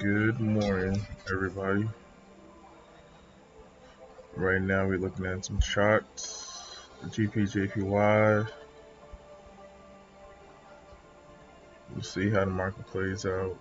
Good morning, everybody. Right now, we're looking at some charts. GPJPY. We'll see how the market plays out.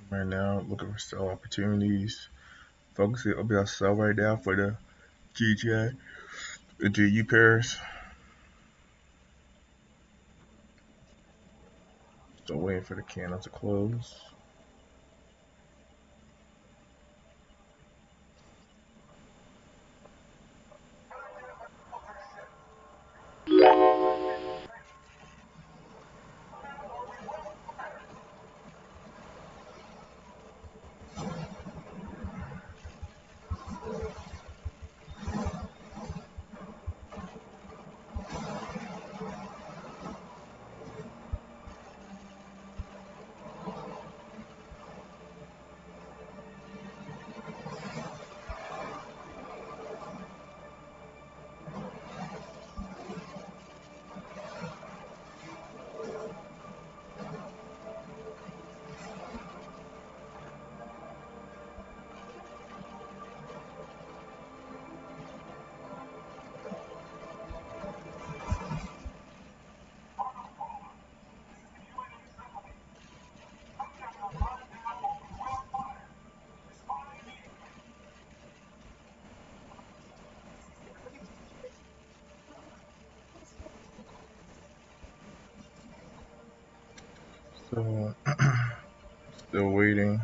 Right now, looking for sell opportunities. Focusing on being sell right now for the GJ, the GU pairs. Still waiting for the candle to close. So, still waiting.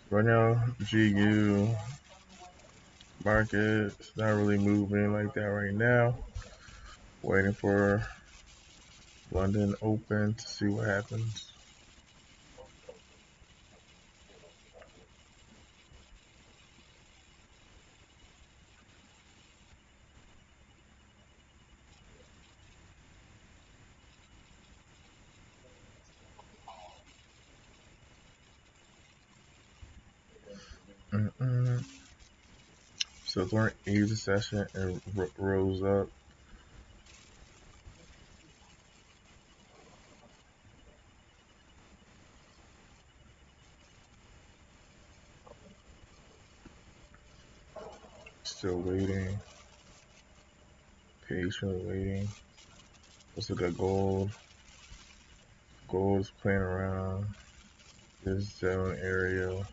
Right now, GU market is not really moving like that right now. Waiting for London open to see what happens. So during easy session and rose up. Still waiting. Patiently waiting. Let's look at gold. Gold is playing around this zone area.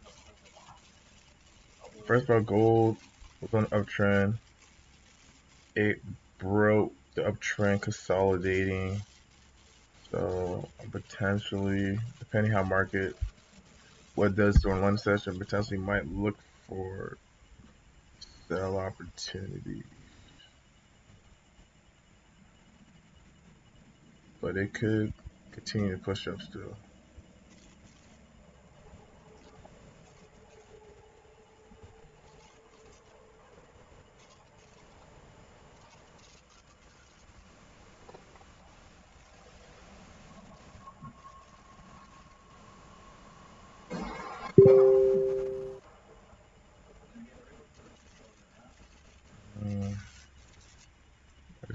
First of all, gold was on an uptrend. It broke the uptrend, consolidating. So potentially, depending how market what does during one session, potentially might look for sell opportunity. But it could continue to push up still.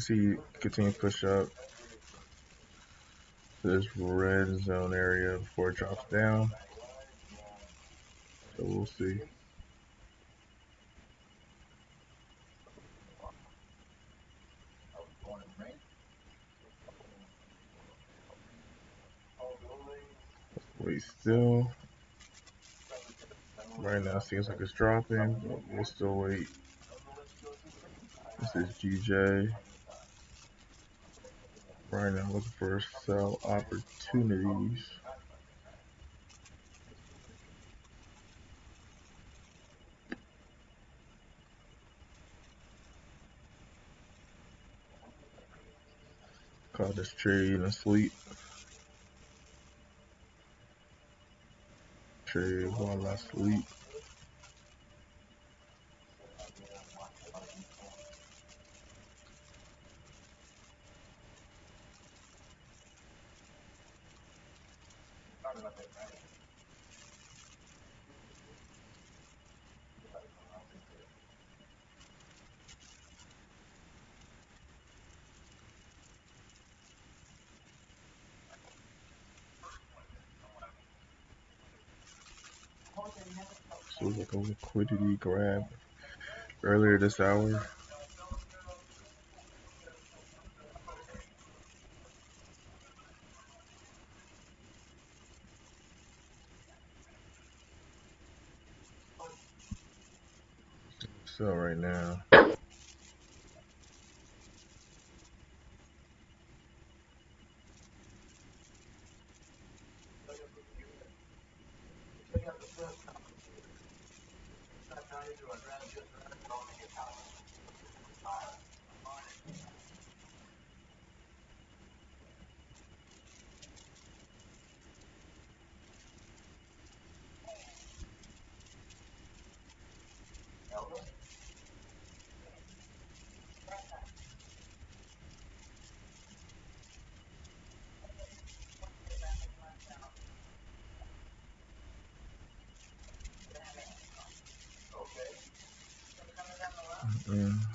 see continue to push up to this red zone area before it drops down. So we'll see. Wait still. Right now seems like it's dropping, but we'll still wait. This is GJ. Right now looking for sell opportunities. Call this trade and sleep. Trade while I sleep. So it's like a liquidity grab earlier this hour. So right now. Mm.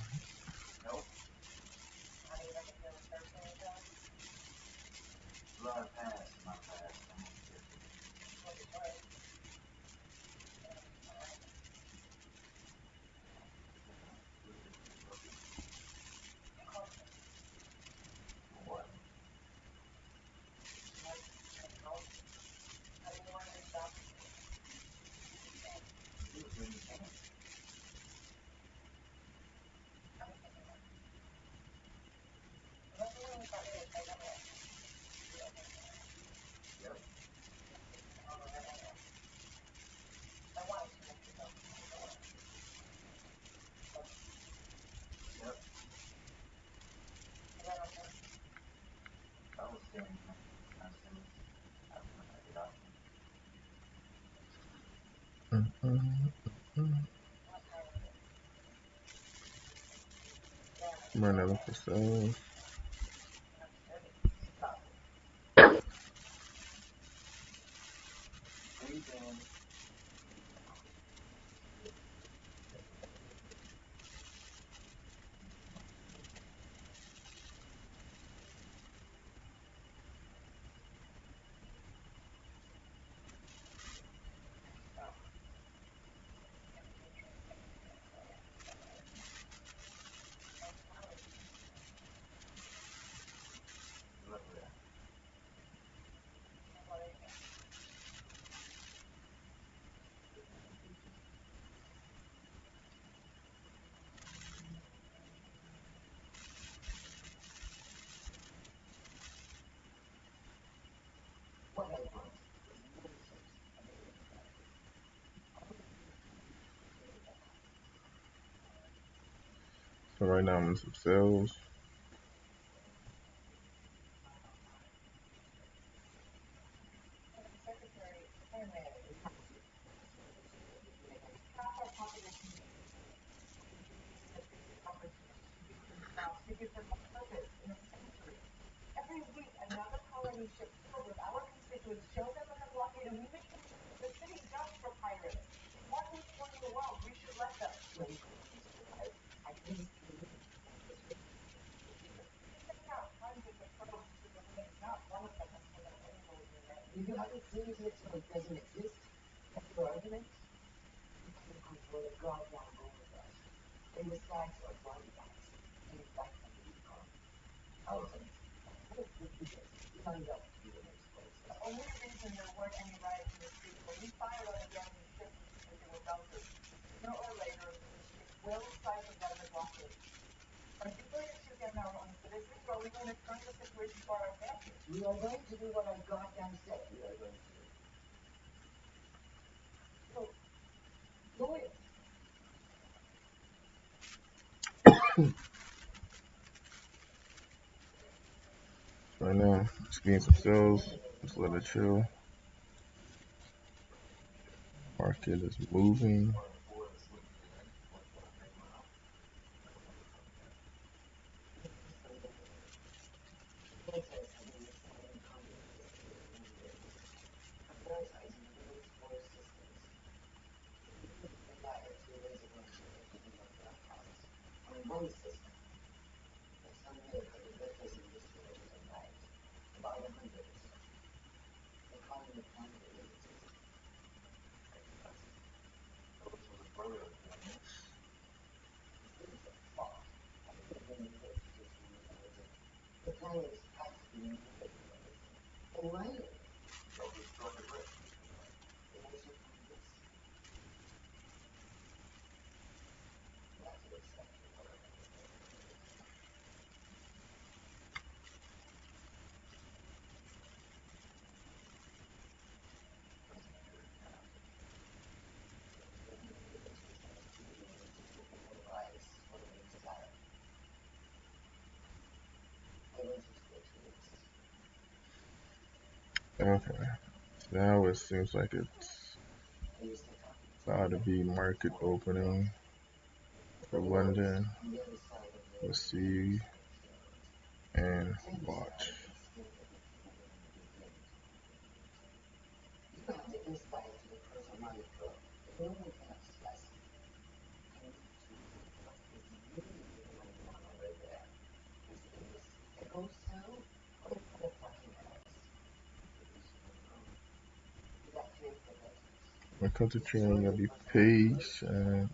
Right now looking for sales. So right now I'm in some sales. Right now, just getting some sales. Just let it chill. Market is moving. Okay. Now it seems like it's about to be market opening for London. Let's see and watch. When it comes to trading, you gotta be patient,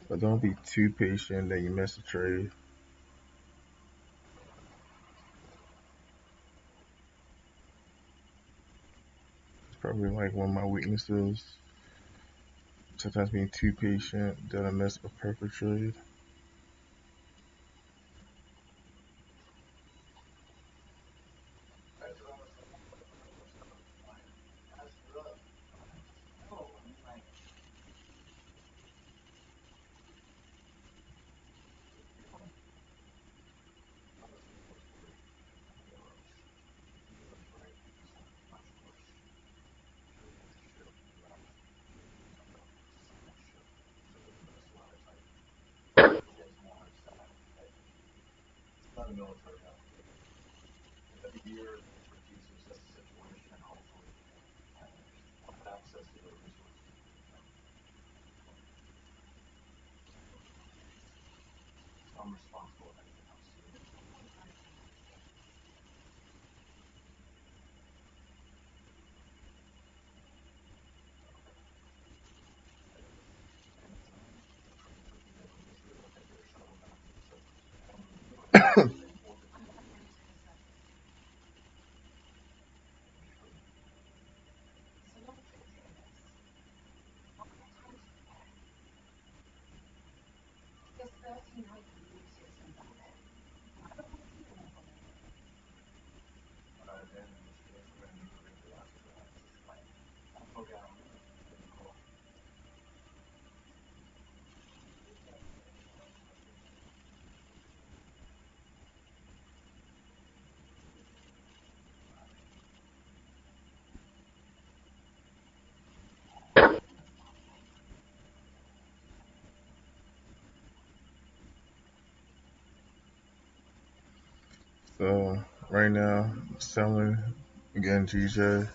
but don't be too patient that you miss a trade. It's probably like one of my weaknesses. Sometimes being too patient that I miss a perfect trade. So right now, selling again, GJ.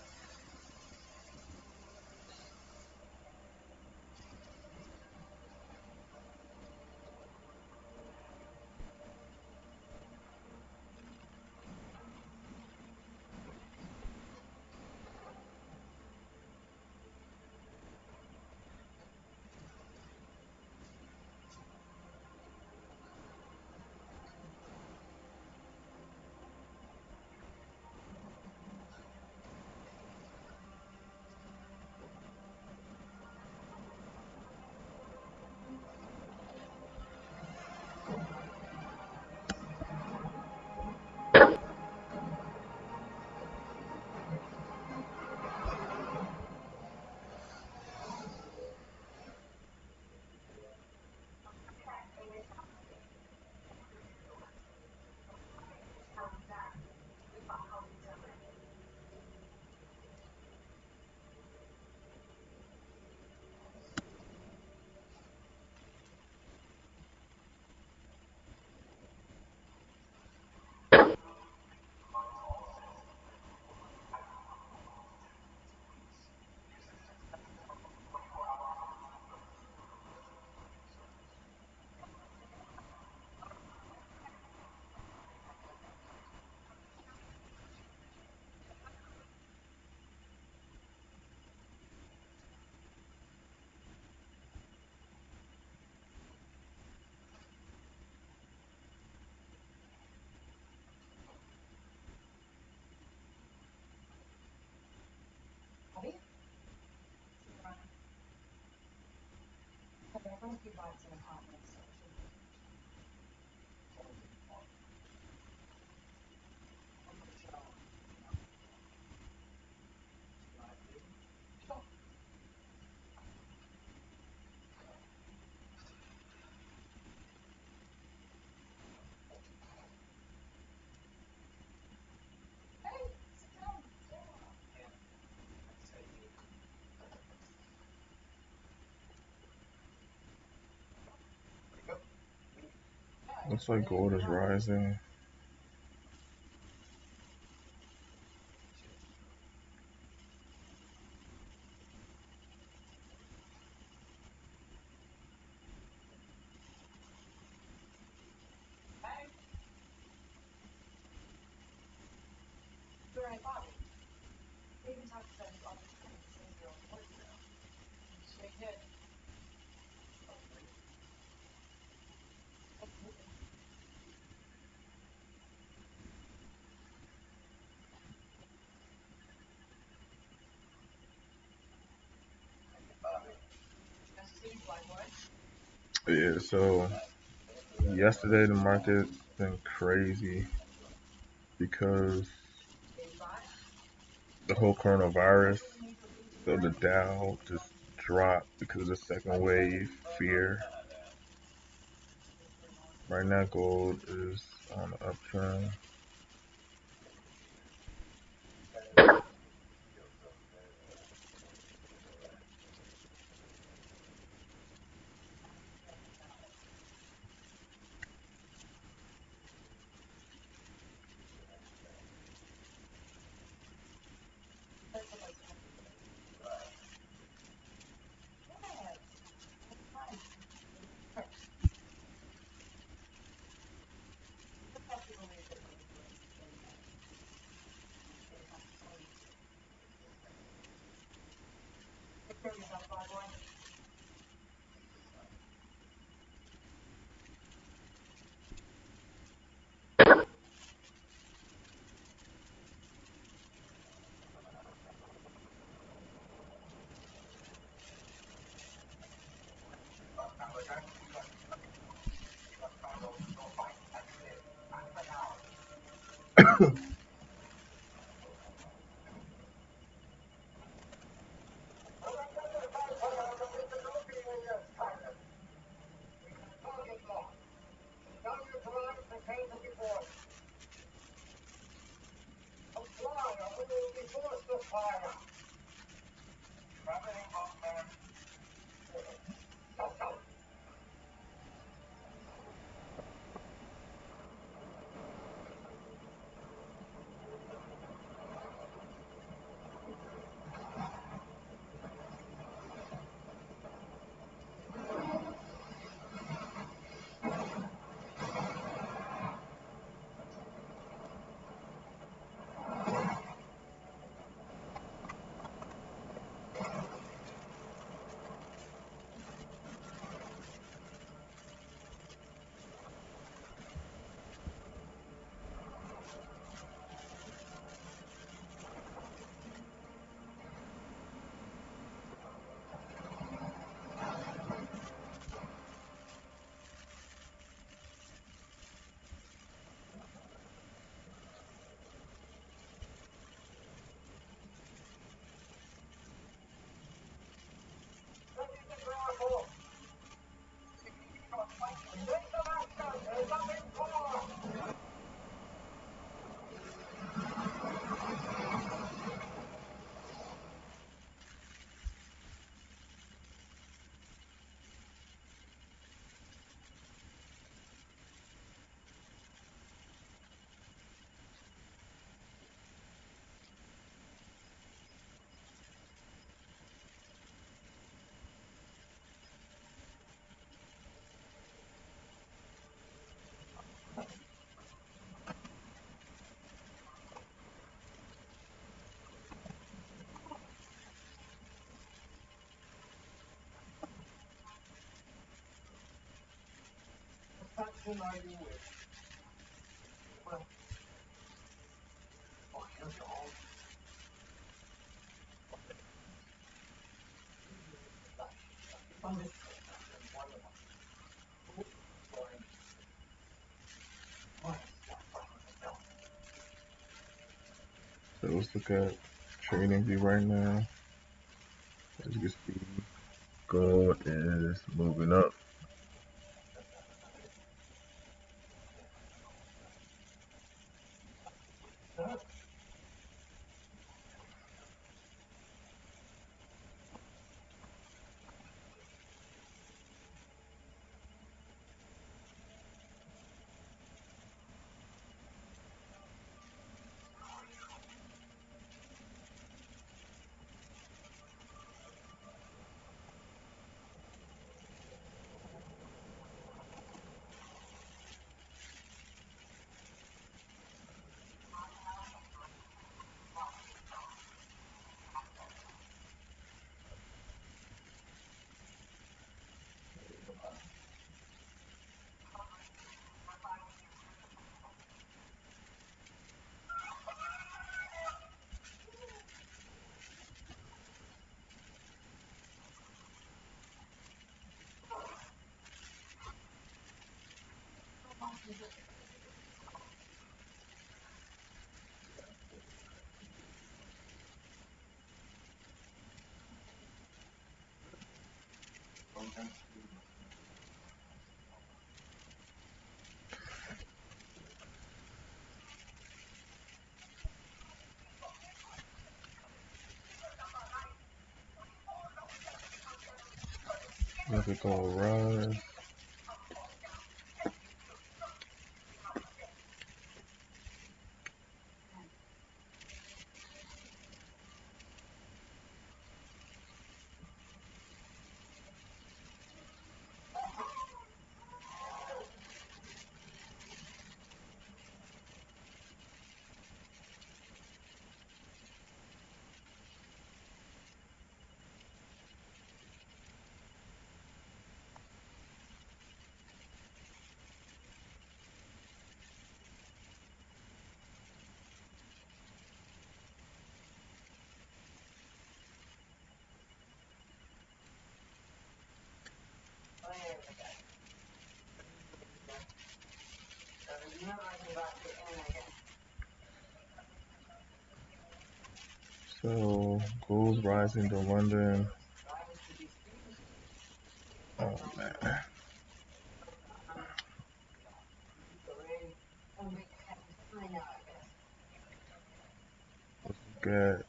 Looks like gold is rising. Yeah, so yesterday the market been crazy because the whole coronavirus. So the Dow just dropped because of the second wave fear. Right now gold is on the uptrend. let's look at trading view right now. As you can see, gold is moving up. Look at gold rise. So gold's rising to London. Oh man. Let's look at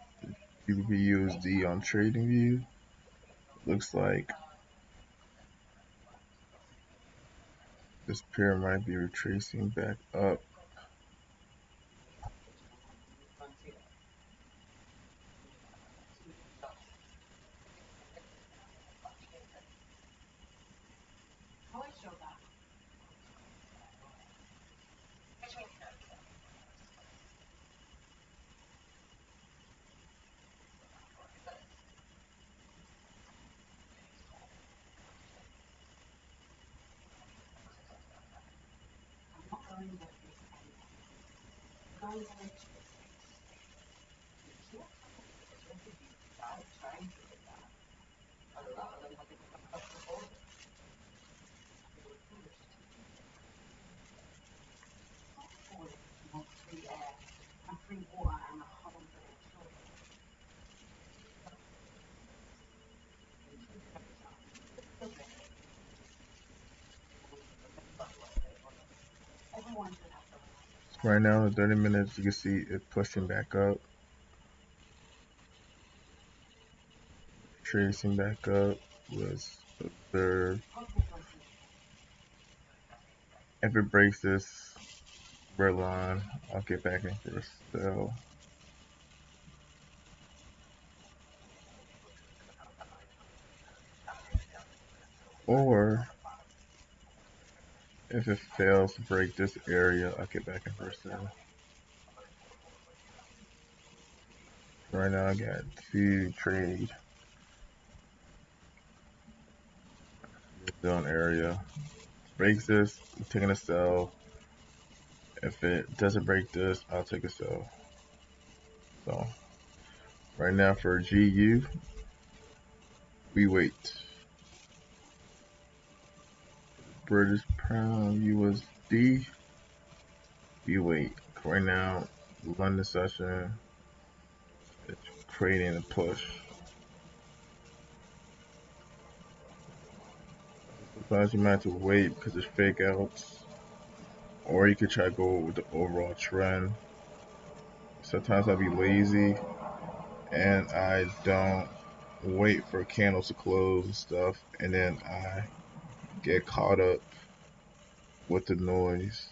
GBP on trading view. Looks like this pair might be retracing back up. Right now, in 30 minutes, you can see it pushing back up, tracing back up. Let's observe. If it breaks this red line, I'll get back in for a sell. Or if it fails to break this area, I'll get back in for a sell. Right now, I got two trade zone area. Breaks this, I'm taking a sell. If it doesn't break this, I'll take a sell. So right now for GU, we wait. British Pound USD, we wait. Right now, London session, creating a push. Sometimes you might have to wait because it's fake outs, or you could try to go with the overall trend. Sometimes I'll be lazy and I don't wait for candles to close and stuff, and then I get caught up with the noise.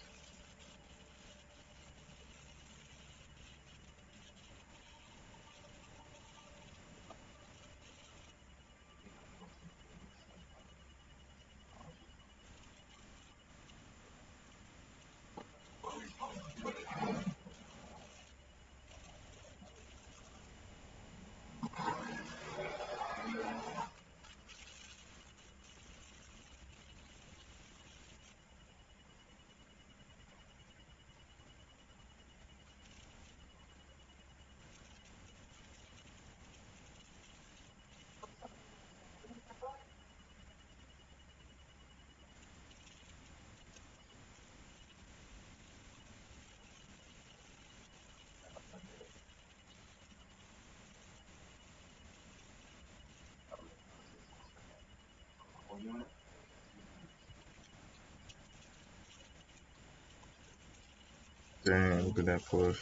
Damn, look at that push.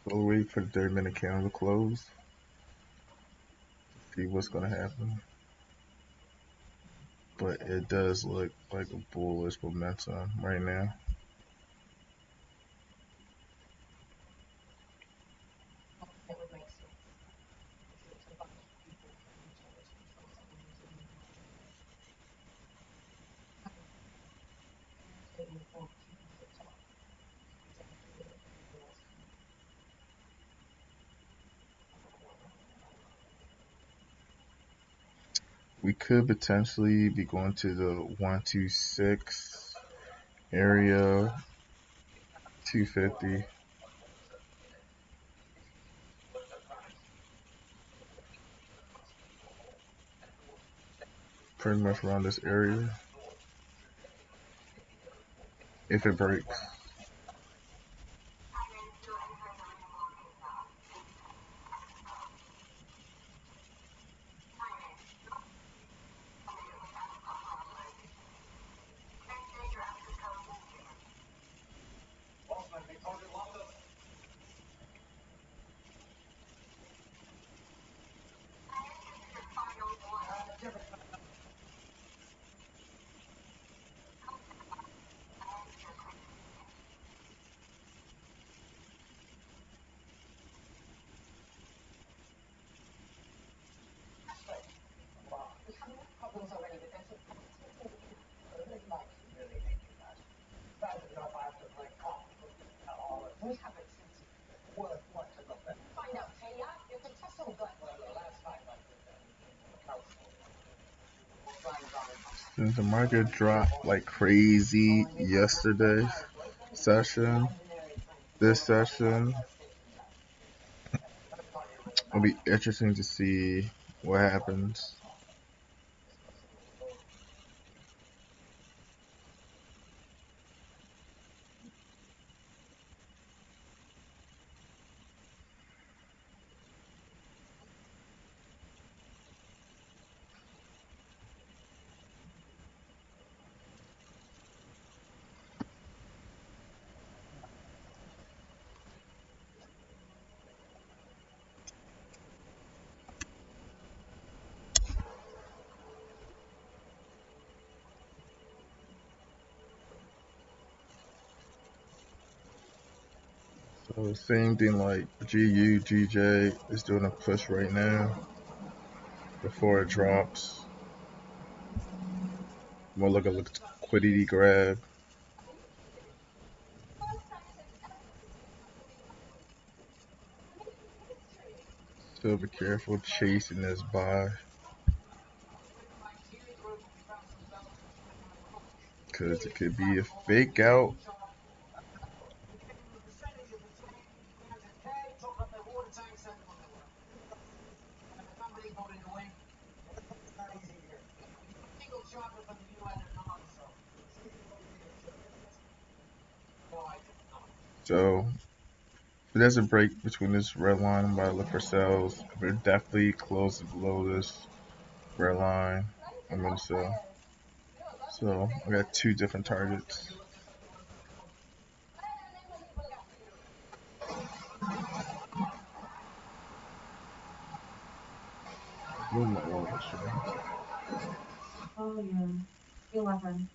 We'll wait for the 30-minute candle to close. See what's gonna happen. But it does look like a bullish momentum right now. We could potentially be going to the 126 area, 250. Pretty much around this area. If it breaks. Since the market dropped like crazy yesterday session, this session, it'll be interesting to see what happens. So same thing like GU, GJ is doing a push right now before it drops. More like a liquidity grab. So be careful chasing this buy because it could be a fake out. So if it doesn't break between this red line, I'm about to look for sales. If it definitely closes below this red line, I'm gonna sell. So I got two different targets. Move my wallet, sure. Oh, yeah. You're welcome.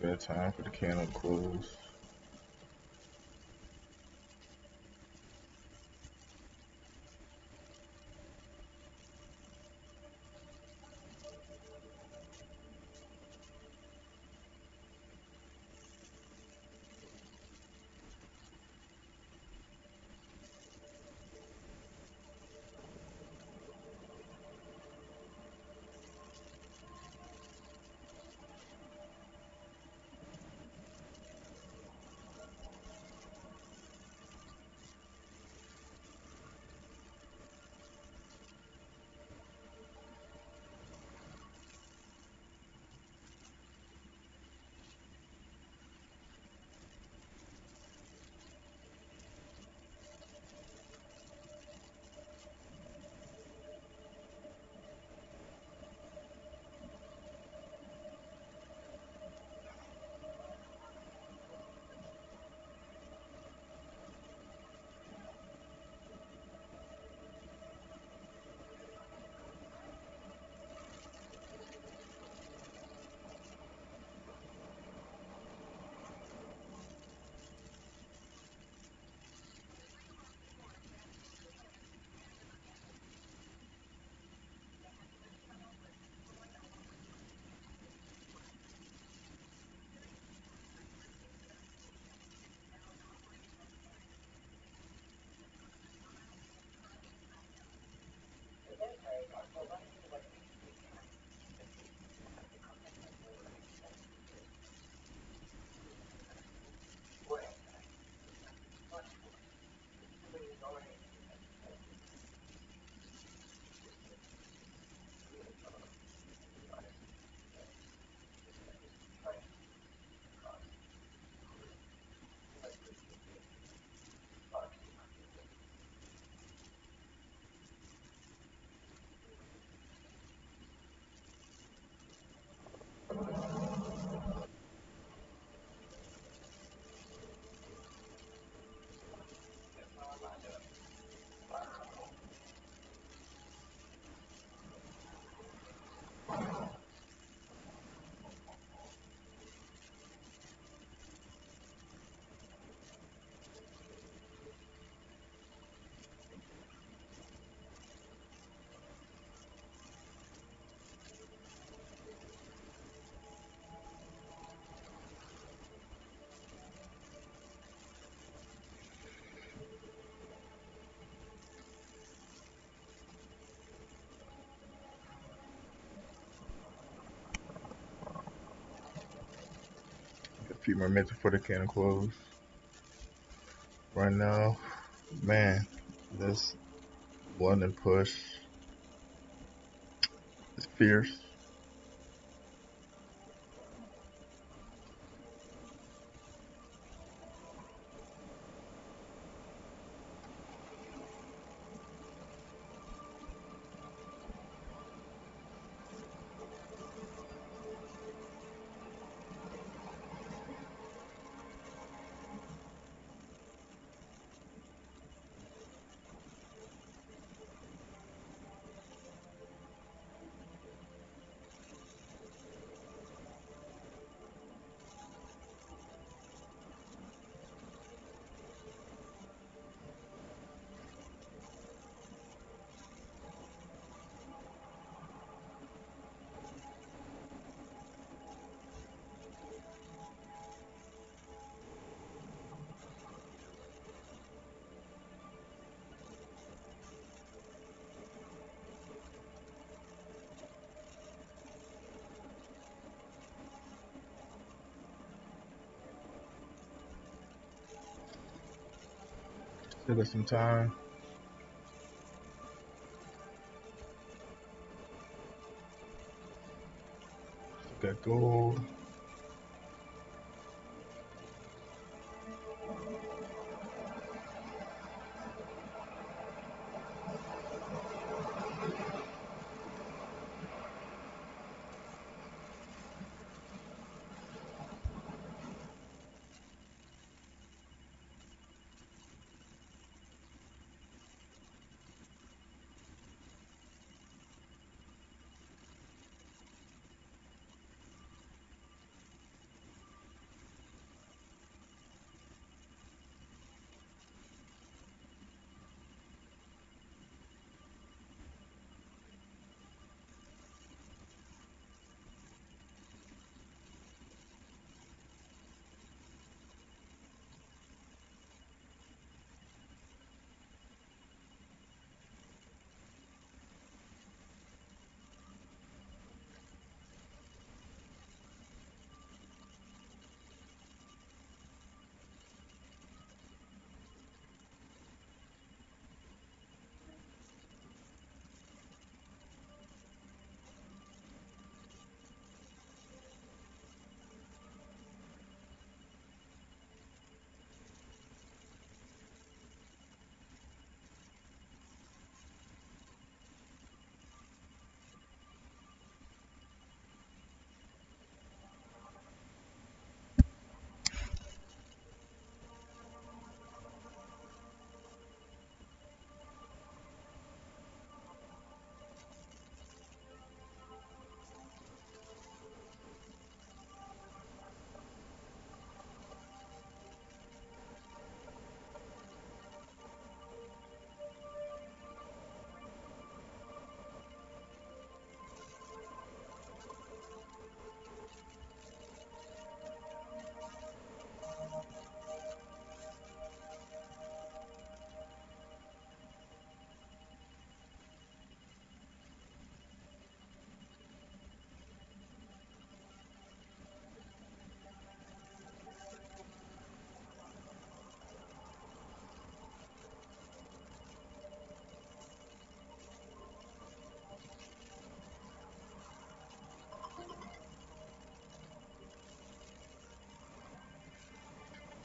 We got time for the candle to close. few more minutes before the candle close. Right now, man, this London push is fierce. Still got some time. Still got gold.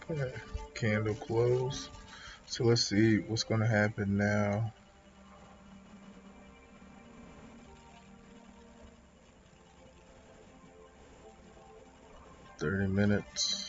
Okay. Candle close. So let's see what's going to happen now. 30 minutes.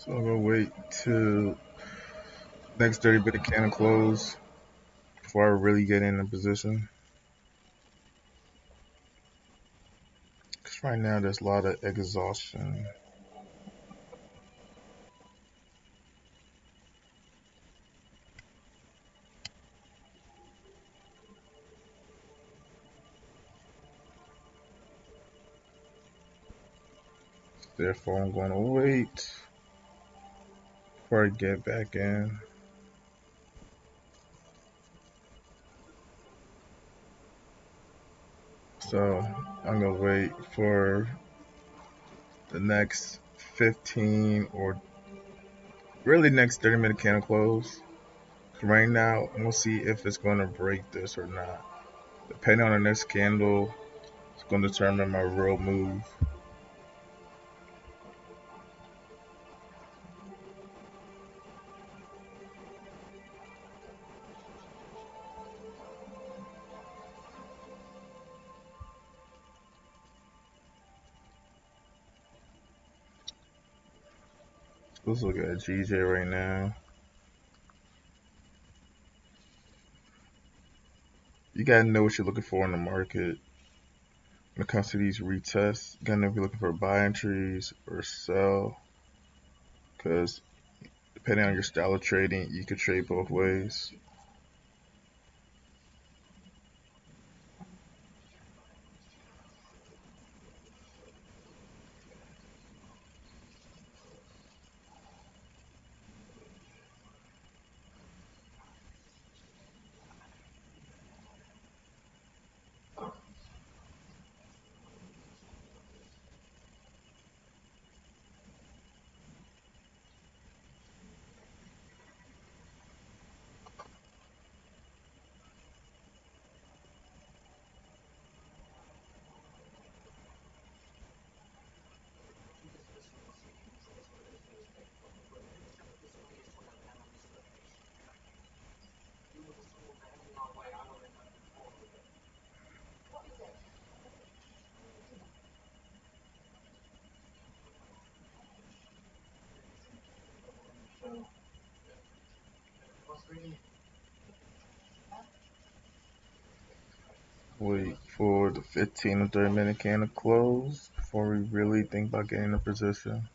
So I'm gonna wait till next 30-minute candle close before I really get in a position. Because right now there's a lot of exhaustion. Therefore, I'm gonna wait before I get back in. So I'm gonna wait for the next 15 or really next 30-minute candle close. Right now, I'm gonna see if it's gonna break this or not. Depending on the next candle, it's gonna determine my real move. Let's look at GJ right now. You gotta know what you're looking for in the market when it comes to these retests. You gotta know if you're looking for buy entries or sell, because depending on your style of trading, you could trade both ways. Wait for the 15 or 30-minute candle close before we really think about getting a position.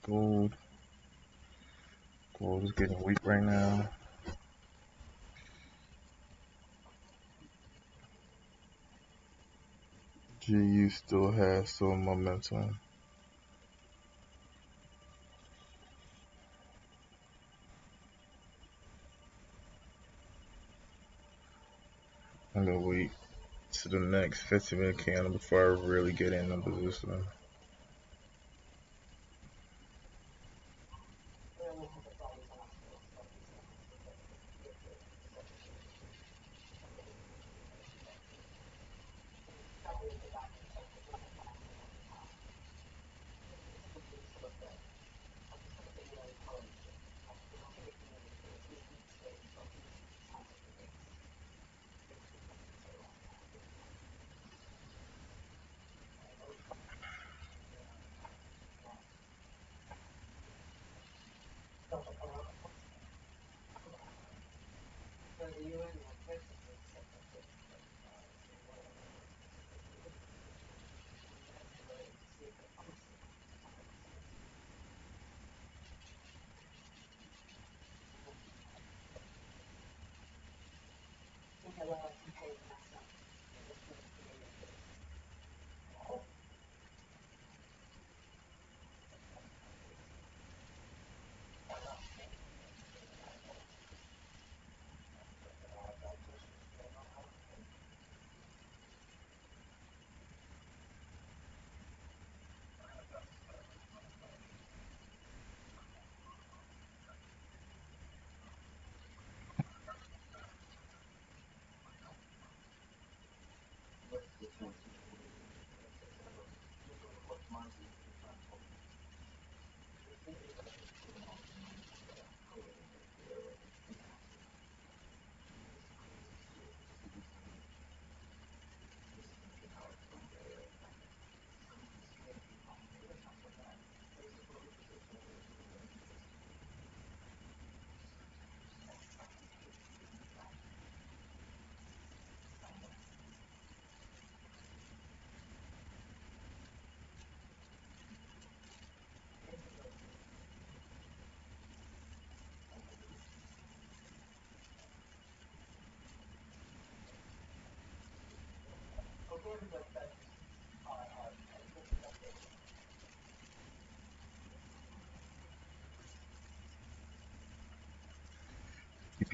Gold. Gold is getting weak right now. GU still has some momentum. I'm gonna wait to the next 15-minute candle before I really get in the position.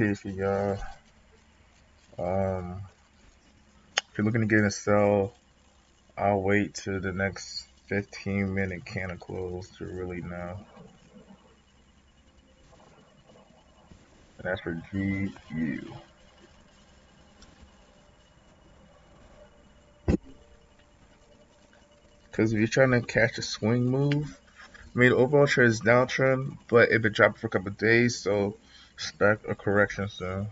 Peace, y'all. Um, if you're looking to get in a sell, I'll wait till the next 15-minute candle close to really know. And that's for GU. Because if you're trying to catch a swing move, I mean, the overall trend is downtrend, but it been dropping for a couple of days, so expect a correction soon.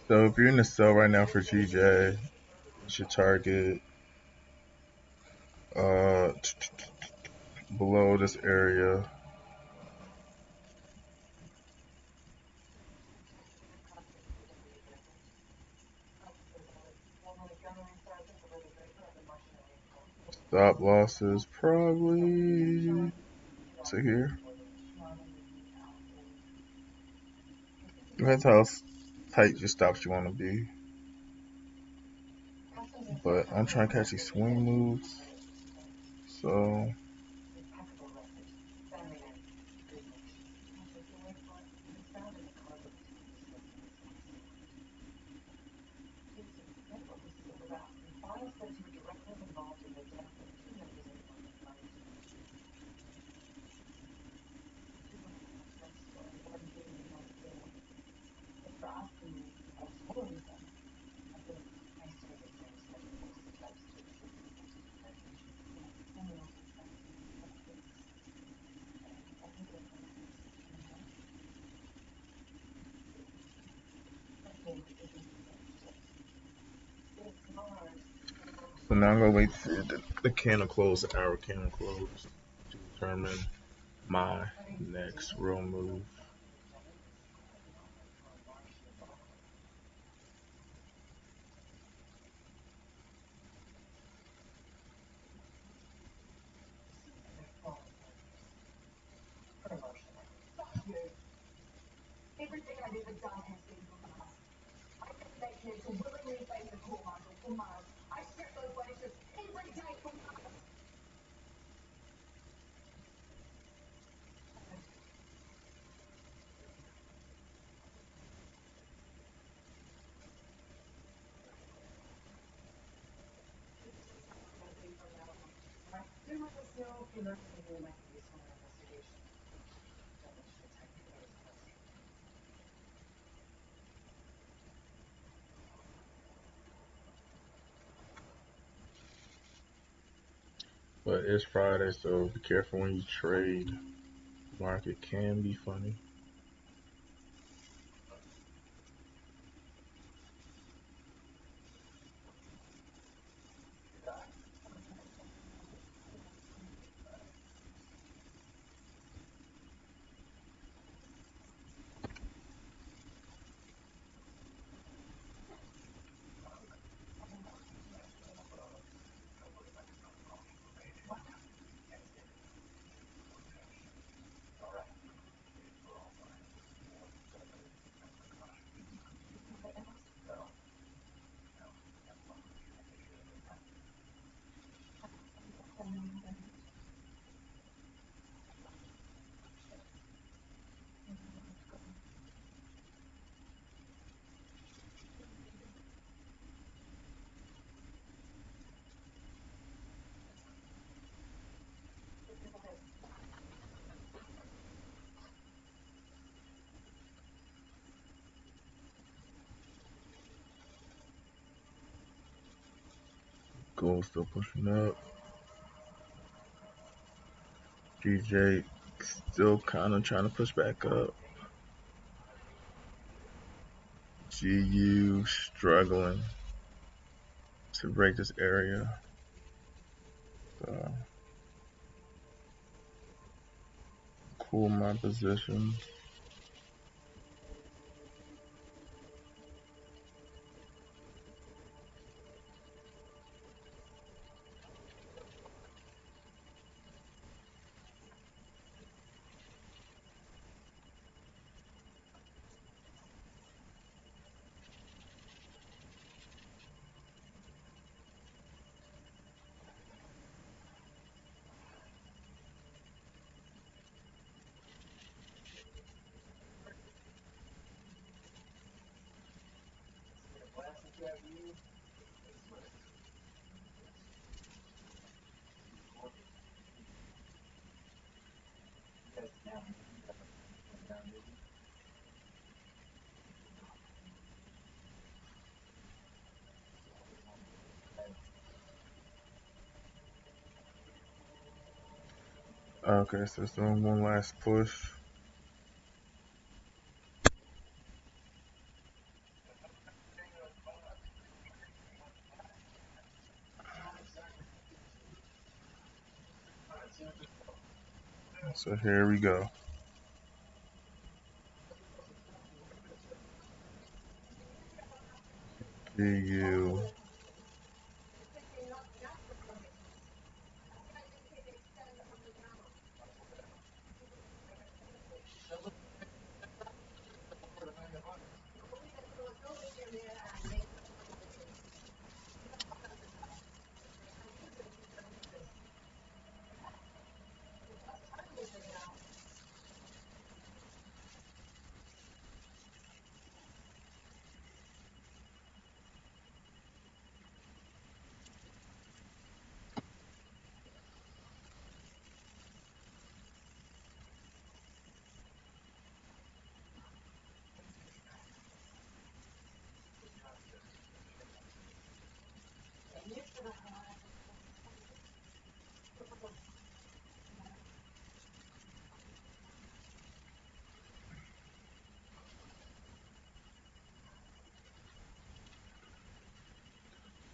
So if you're in the sell right now for GJ, you should target uh below this area. Stop losses probably to here. Depends how tight your stops you want to be. But I'm trying to catch these swing moves. So So now I'm gonna wait for the candle close, the hour candle close, to determine my next real move. But it's Friday, so be careful when you trade. The market can be funny. Gold still pushing up. GJ still kind of trying to push back up. GU struggling to break this area. So cool my position. Okay, so it's doing one last push. So here we go. GU.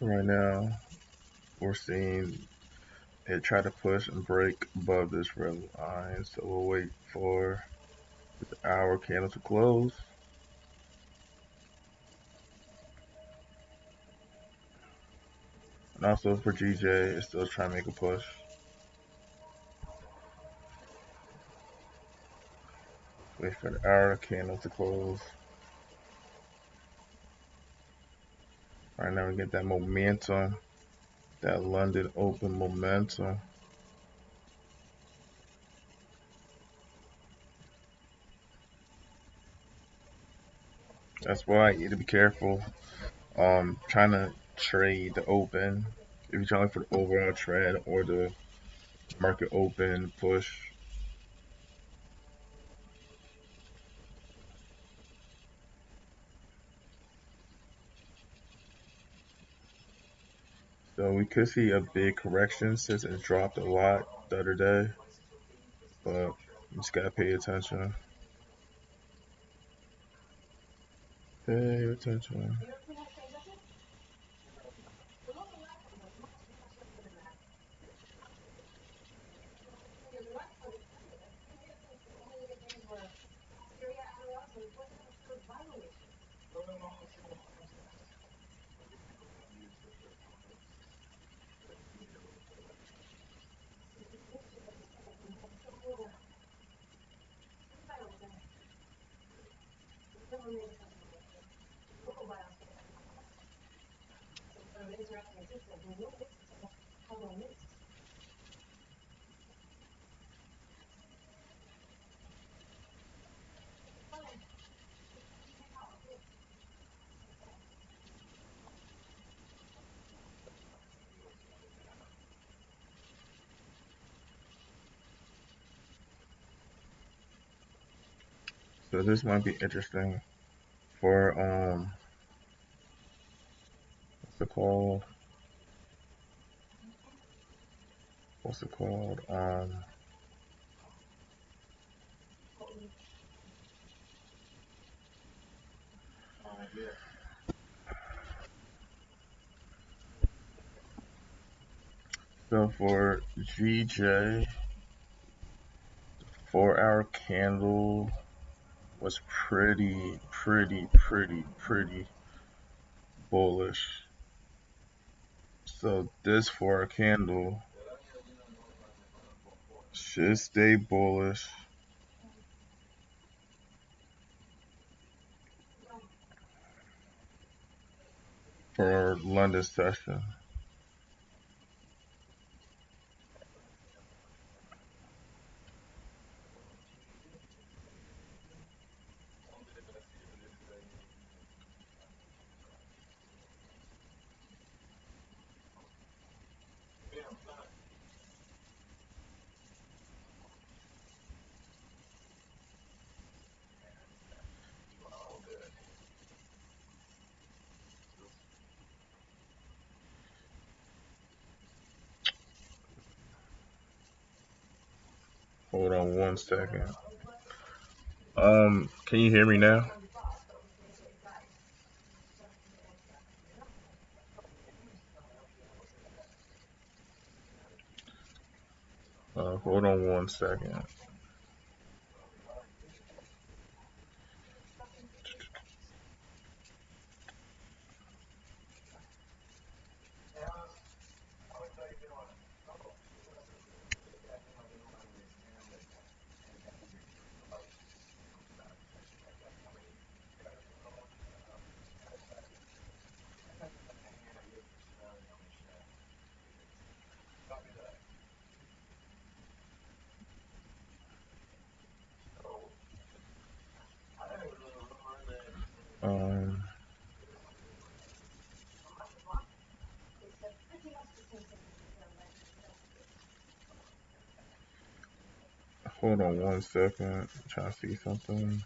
Right now, we're seeing it try to push and break above this red line. So we'll wait for this hour candle to close. And also for GJ, it's still trying to make a push. Wait for the hour candle to close. Right now we get that momentum, that London open momentum. That's why you need to be careful. Trying to trade the open. If you're trying for the overall trend or the market open push. So we could see a big correction since it dropped a lot the other day. But you just gotta pay attention. Pay attention. So this might be interesting for what's it called? What's it called? So for GJ, 4 hour candle was pretty bullish. So this 4 hour candle should stay bullish for London session. Hold on 1 second. Can you hear me now? Hold on 1 second. Um, Hold on 1 second. I'm trying to see something.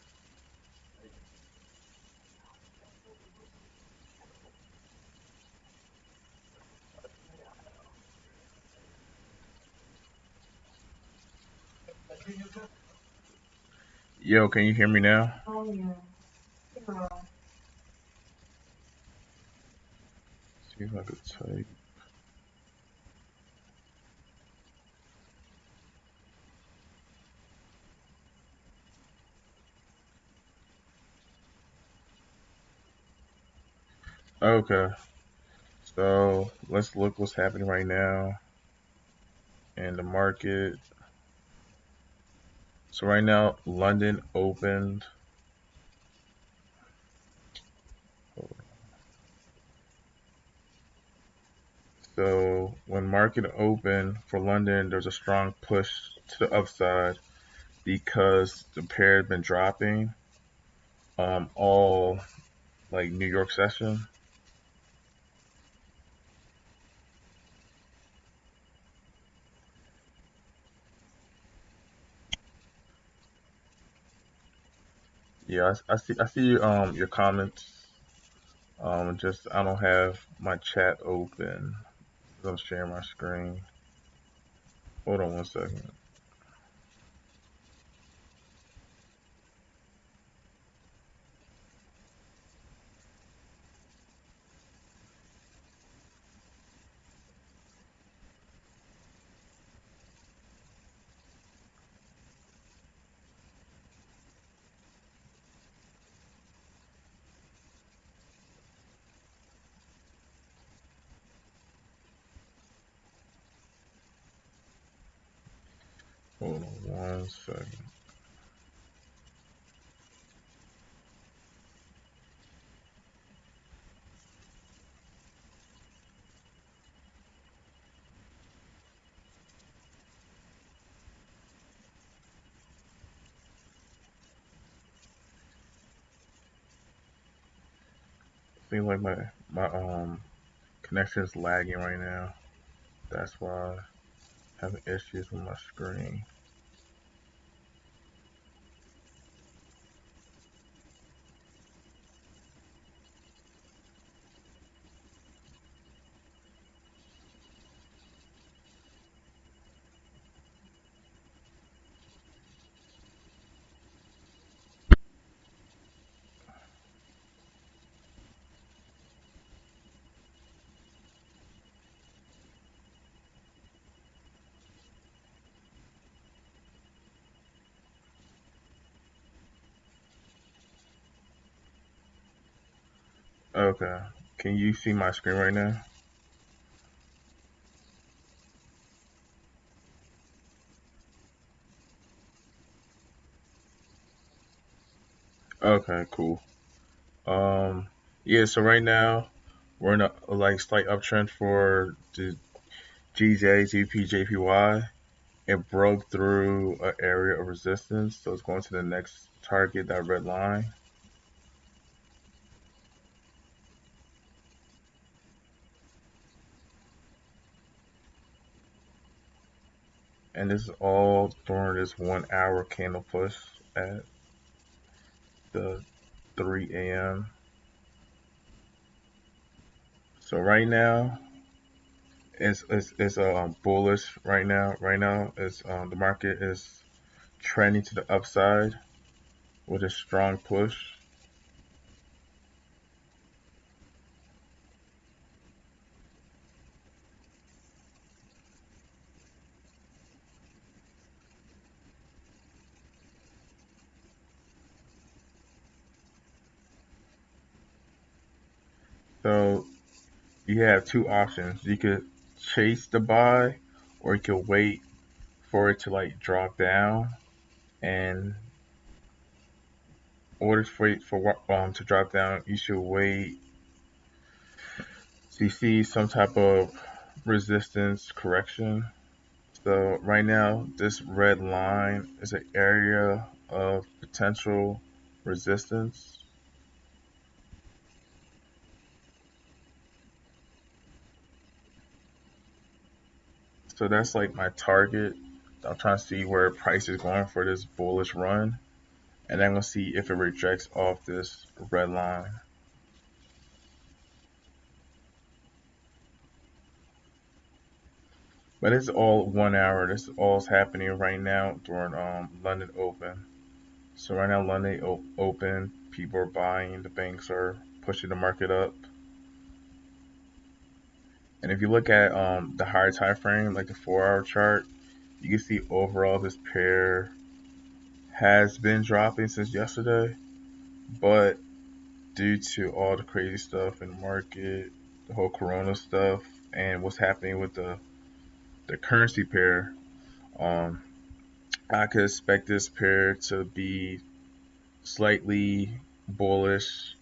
Yo, can you hear me now? Oh yeah. See if I could type. Okay, so let's look what's happening right now in the market. So right now, London opened. So when market opened for London, there's a strong push to the upside because the pair had been dropping all like New York session. Yeah, I see your comments. Just I don't have my chat open. I'm sharing my screen. Hold on one second. Hold on one second. Seems like my connection is lagging right now. That's why I'm having issues with my screen. Okay. Can you see my screen right now? Okay, cool. Um, yeah, so right now we're in a like slight uptrend for the GJ, GP, JPY. It broke through an area of resistance, so it's going to the next target, that red line. And this is all during this 1 hour candle push at the 3 a.m. So right now it's bullish right now. Right now it's the market is trending to the upside with a strong push. So you have two options. You could chase the buy, or you could wait for it to like drop down. And in order for it to drop down, you should wait to see some type of resistance correction. So right now, this red line is an area of potential resistance. So that's like my target. I'm trying to see where price is going for this bullish run, and then I'm gonna see if it rejects off this red line. But it's all 1 hour. This is all happening right now during London Open. So right now London Open, people are buying. The banks are pushing the market up. And if you look at the higher time frame, like the 4 hour chart, you can see overall this pair has been dropping since yesterday, but due to all the crazy stuff in the market, the whole Corona stuff, and what's happening with the currency pair. Um, I could expect this pair to be slightly bullish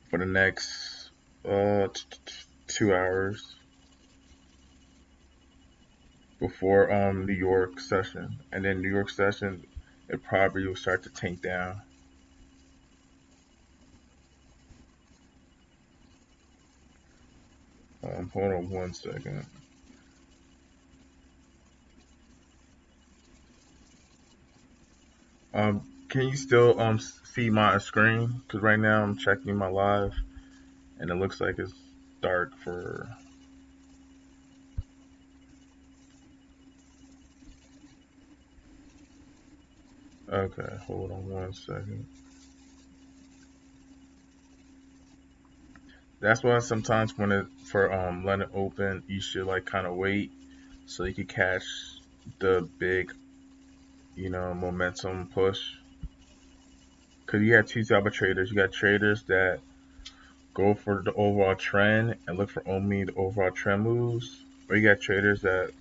for the next 2 hours before New York session, and then New York session it probably will start to tank down. Hold on 1 second. Can you still see my screen? Because right now I'm checking my live, and it looks like it's dark for. Okay, hold on 1 second. That's why sometimes when it for London Open, you should like kind of wait so you can catch the big, momentum push. Cause you got two type of traders. You got traders that go for the overall trend and look for only the overall trend moves, or you got traders that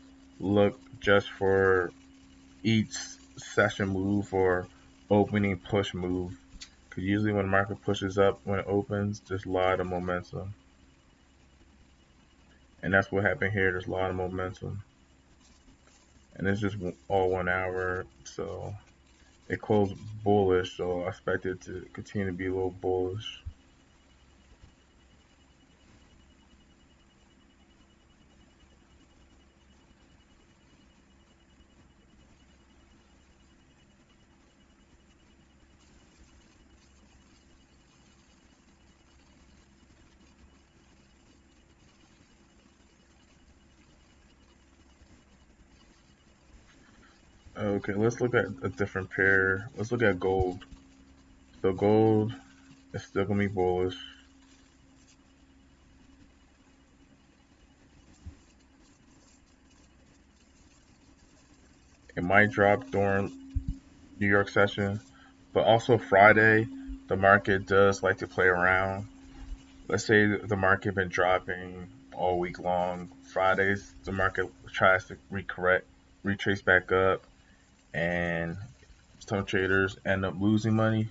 look just for each session move or opening push move. Because usually when the market pushes up when it opens, there's a lot of momentum, and that's what happened here. There's a lot of momentum, and it's just all 1 hour, so it closed bullish. So I expect it to continue to be a little bullish. Okay, let's look at a different pair. Let's look at gold. So gold is still gonna be bullish. It might drop during New York session, but also Friday, the market does like to play around. Let's say the market been dropping all week long. Fridays, the market tries to retrace back up, and some traders end up losing money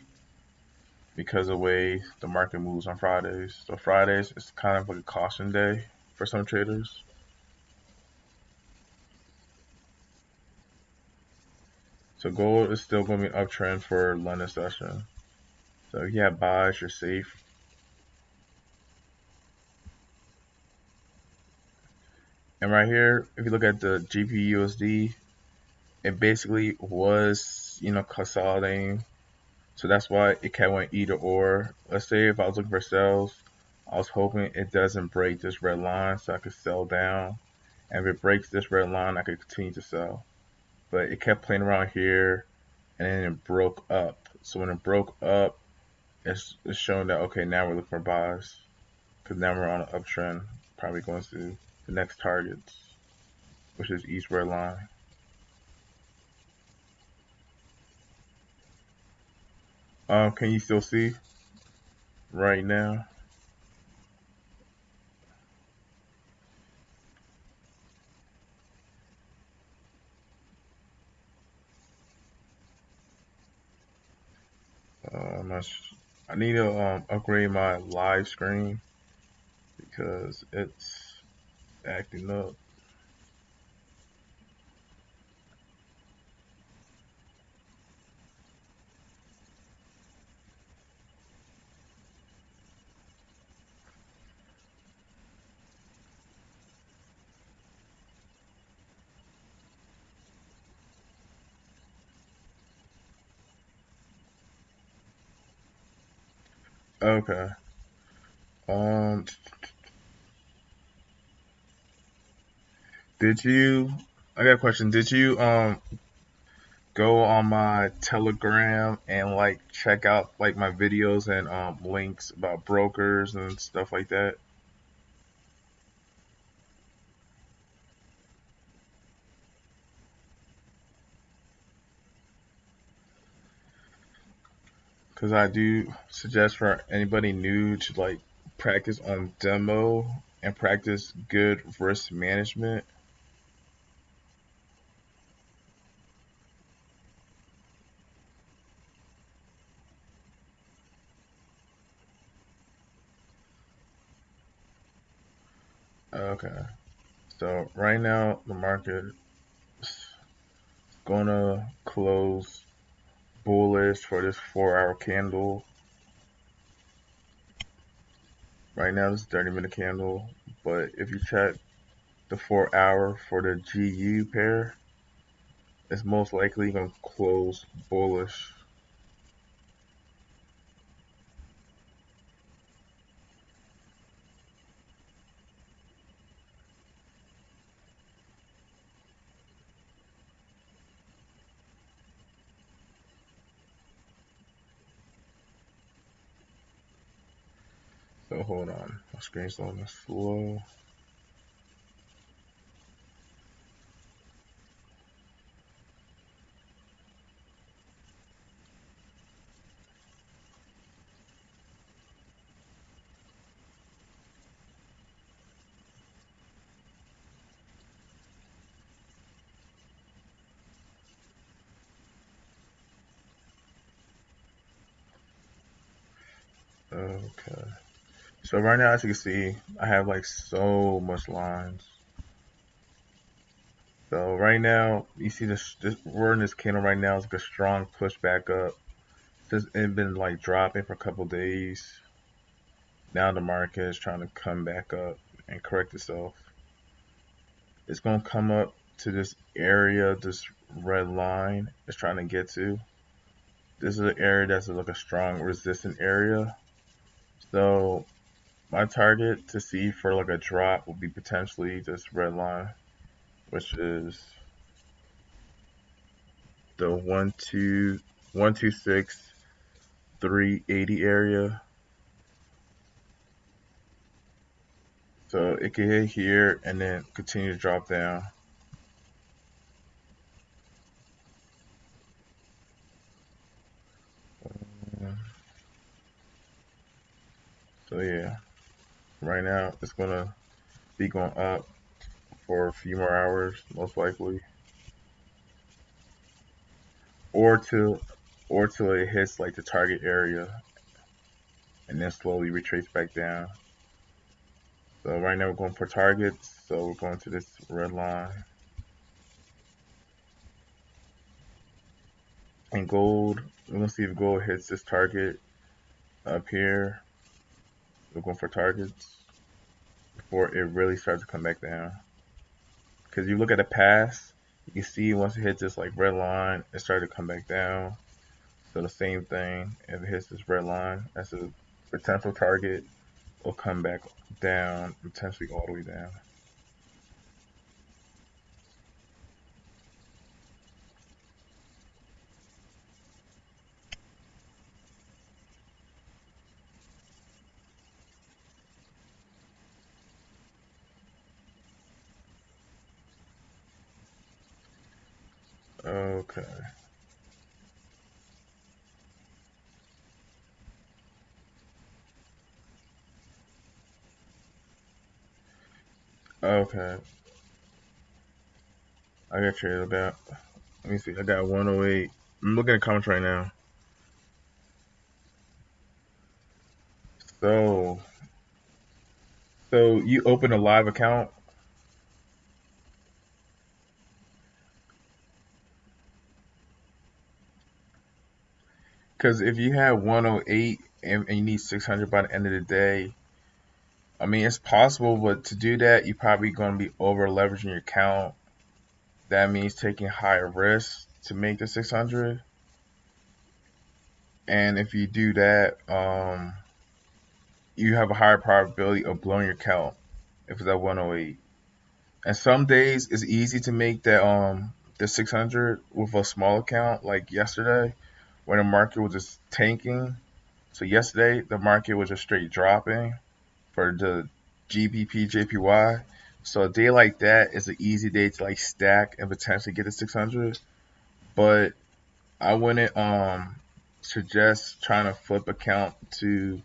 because of the way the market moves on Fridays. So Fridays is kind of like a caution day for some traders. So gold is still going to be an uptrend for London session. So if you have buys, you're safe. And right here, if you look at the GPUSD, it basically was, consolidating. So that's why it kind of went either or. Let's say if I was looking for sales, I was hoping it doesn't break this red line so I could sell down. And if it breaks this red line, I could continue to sell. But it kept playing around here, and then it broke up. So when it broke up, it's showing that, okay, now we're looking for buys. Because now we're on an uptrend, probably going to the next targets, which is east red line. Can you still see right now? I need to upgrade my live screen because it's acting up. Okay. Um, did you? I got a question. Did you go on my Telegram and like check out like my videos and links about brokers and stuff like that? because I do suggest for anybody new to like practice on demo and practice good risk management. Okay, so right now the market is gonna close bullish for this 4 hour candle. Right now this is 30-minute candle, but if you check the 4 hour for the GU pair, it's most likely gonna close bullish. So hold on, my screen's a little slow. Okay. So right now, as you can see, I have like so much lines. So right now, you see this we're in this candle right now. It's like a strong push back up. It's been like dropping for a couple days. Now the market is trying to come back up and correct itself. It's gonna come up to this area, this red line it's trying to get to. This is an area that's like a strong resistant area. So my target to see for like a drop will be potentially this red line, which is the 126,380 area. So it can hit here and then continue to drop down. So yeah, right now it's gonna be going up for a few more hours, most likely, or till it hits like the target area and then slowly retrace back down. So right now we're going for targets. So we're going to this red line. And gold, we're gonna see if gold hits this target up here. We're going for targets before it really starts to come back down. Because you look at the past, you can see once it hits this like red line, it started to come back down. So the same thing, if it hits this red line, that's a potential target. It'll come back down, potentially all the way down. Okay. Okay. I got traded about. Let me see. I got 108. I'm looking at comments right now. So, so you open a live account. Because if you have 108 and you need 600 by the end of the day, I mean, it's possible, but to do that, you're probably going to be over leveraging your account. That means taking higher risks to make the 600. And if you do that, you have a higher probability of blowing your account if it's at 108. And some days it's easy to make that the 600 with a small account, like yesterday when the market was just tanking. So yesterday the market was just straight dropping for the GBP JPY. So a day like that is an easy day to like stack and potentially get the 600. But I wouldn't suggest trying to flip account to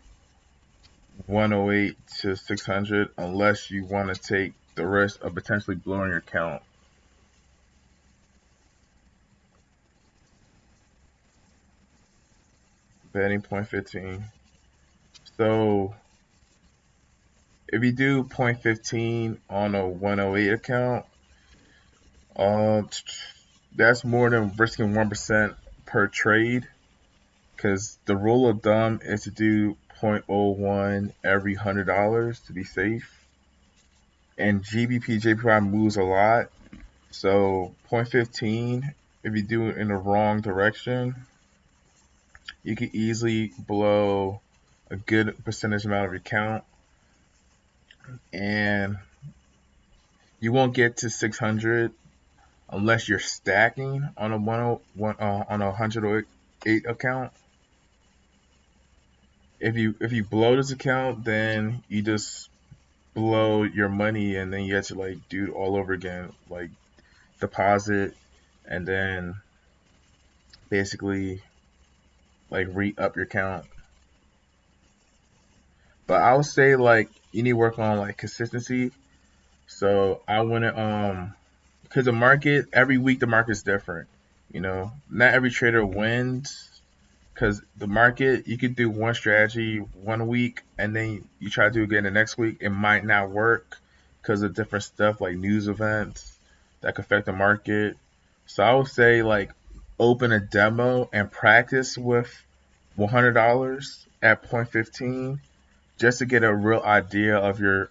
108 to 600 unless you want to take the risk of potentially blowing your account. Betting 0.15. So if you do 0.15 on a 108 account, um, that's more than risking 1% per trade. Because the rule of thumb is to do 0.01 every $100 to be safe. And GBP JPY moves a lot, so 0.15, if you do it in the wrong direction, you could easily blow a good percentage amount of your count, and you won't get to 600 unless you're stacking on a 101 on a 108 account. If you blow this account, then you just blow your money, and then you have to like do it all over again, like deposit, and then basically like re-up your count. But I would say like you need to work on like consistency. So I wouldn't because the market every week the market's different. Not every trader wins because the market you could do one strategy one week and then you try to do it again the next week. It might not work because of different stuff like news events that could affect the market. So I would say like open a demo and practice with $100 at 0.15 just to get a real idea of your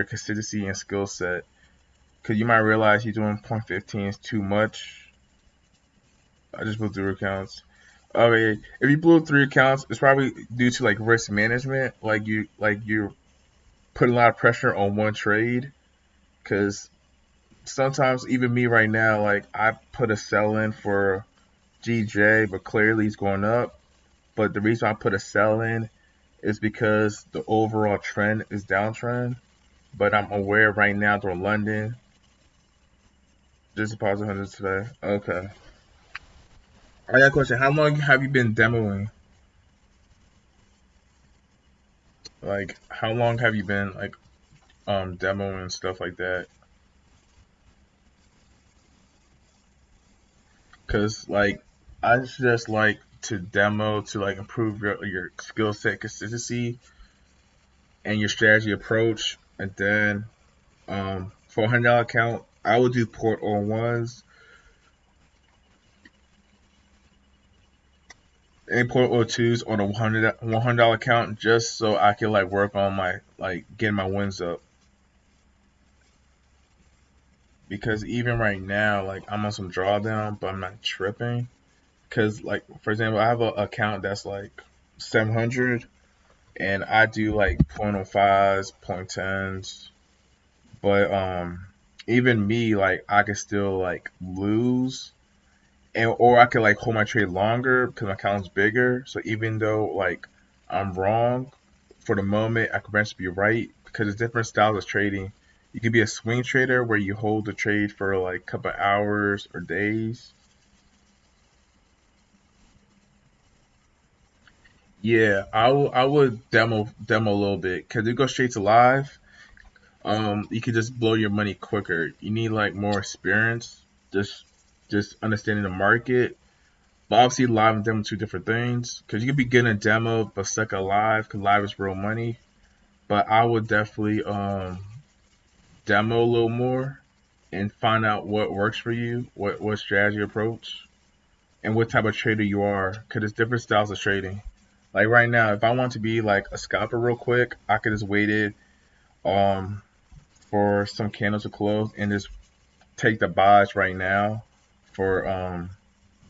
consistency and skill set. Because you might realize you're doing 0.15 is too much. I just blew 3 accounts. Okay, if you blew 3 accounts, it's probably due to like risk management. You're putting a lot of pressure on one trade. Because sometimes even me right now, like I put a sell in for GJ, but clearly he's going up. But the reason I put a sell in is because the overall trend is downtrend. But I'm aware right now through London. Just deposit 100 today. Okay. I got a question. How long have you been demoing? Like, how long have you been like demoing and stuff like that? Cause like I just like to demo to like improve your skill set, consistency, and your strategy approach. And then for $100 account, I would do port on ones import O2s on a $100 account just so I can like work on my like getting my wins up. Because even right now, like I'm on some drawdown, but I'm not tripping. Cause like for example, I have an account that's like 700, and I do like 0.05s, 0.10s, but even me like I can still like lose and or I could like hold my trade longer because my account's bigger. So even though like I'm wrong for the moment, I could eventually be right because there's different styles of trading. You could be a swing trader where you hold the trade for like a couple hours or days. Yeah, I would demo a little bit because it goes straight to live. You could just blow your money quicker. You need like more experience, just understanding the market. But obviously, live and demo are two different things. Because you could be getting a demo, but stuck at live, because live is real money. But I would definitely demo a little more and find out what works for you, what strategy approach, and what type of trader you are. Because there's different styles of trading. Like right now, if I want to be like a scalper real quick, I could just wait it um, for some candles to close and just take the buys right now for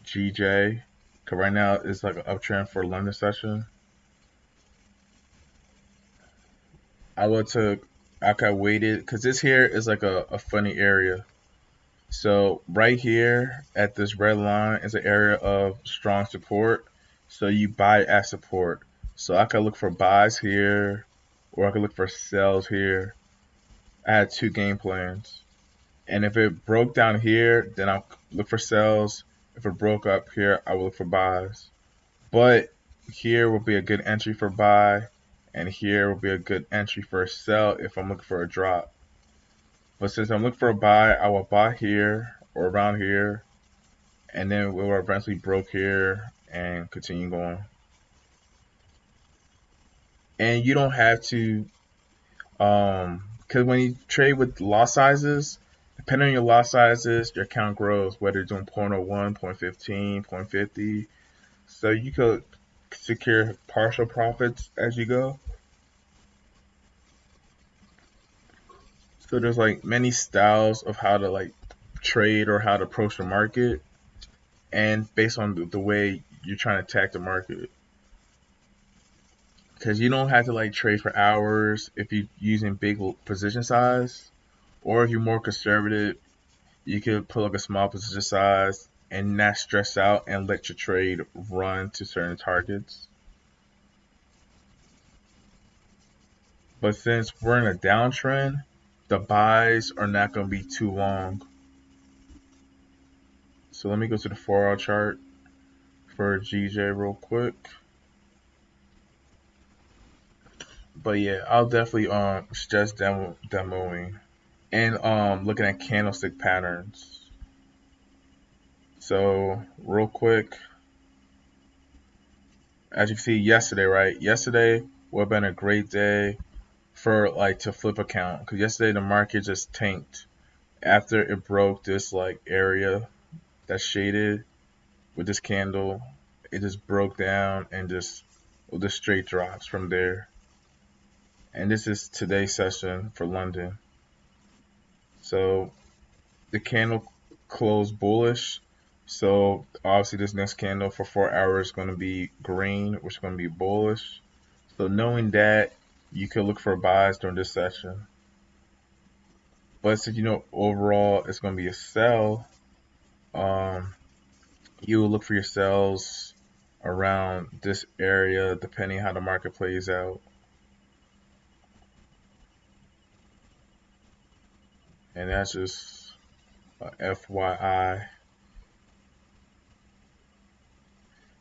GJ. Cause right now it's like an uptrend for London session. I would took I could waited because this here is like a funny area. So right here at this red line is an area of strong support. So you buy at support. So I could look for buys here, or I could look for sells here. I had two game plans, and if it broke down here, then I'll look for sells. If it broke up here, I will look for buys. But here will be a good entry for buy, and here will be a good entry for a sell if I'm looking for a drop. But since I'm looking for a buy, I will buy here or around here, and then we will eventually broke here and continue going. And you don't have to, because when you trade with lot sizes, depending on your lot sizes, your account grows, whether you're doing 0.01, 0.15, 0.50. So you could secure partial profits as you go. So there's like many styles of how to like trade or how to approach the market, and based on the way you're trying to attack the market. Because you don't have to like trade for hours if you're using big position size, or if you're more conservative, you could put like a small position size and not stress out and let your trade run to certain targets. But since we're in a downtrend, the buys are not going to be too long. So let me go to the 4-hour chart for GJ real quick. But yeah, I'll definitely suggest demoing and looking at candlestick patterns. So real quick, as you can see yesterday, right? Yesterday would have been a great day for like to flip account, because yesterday the market just tanked after it broke this like area that's shaded with this candle. It just broke down and just straight drops from there. And this is today's session for London. So the candle closed bullish. So obviously this next candle for 4 hours is going to be green, which is going to be bullish. So knowing that, you could look for buys during this session. But since you know overall it's going to be a sell, you will look for your sells around this area depending how the market plays out. And that's just FYI.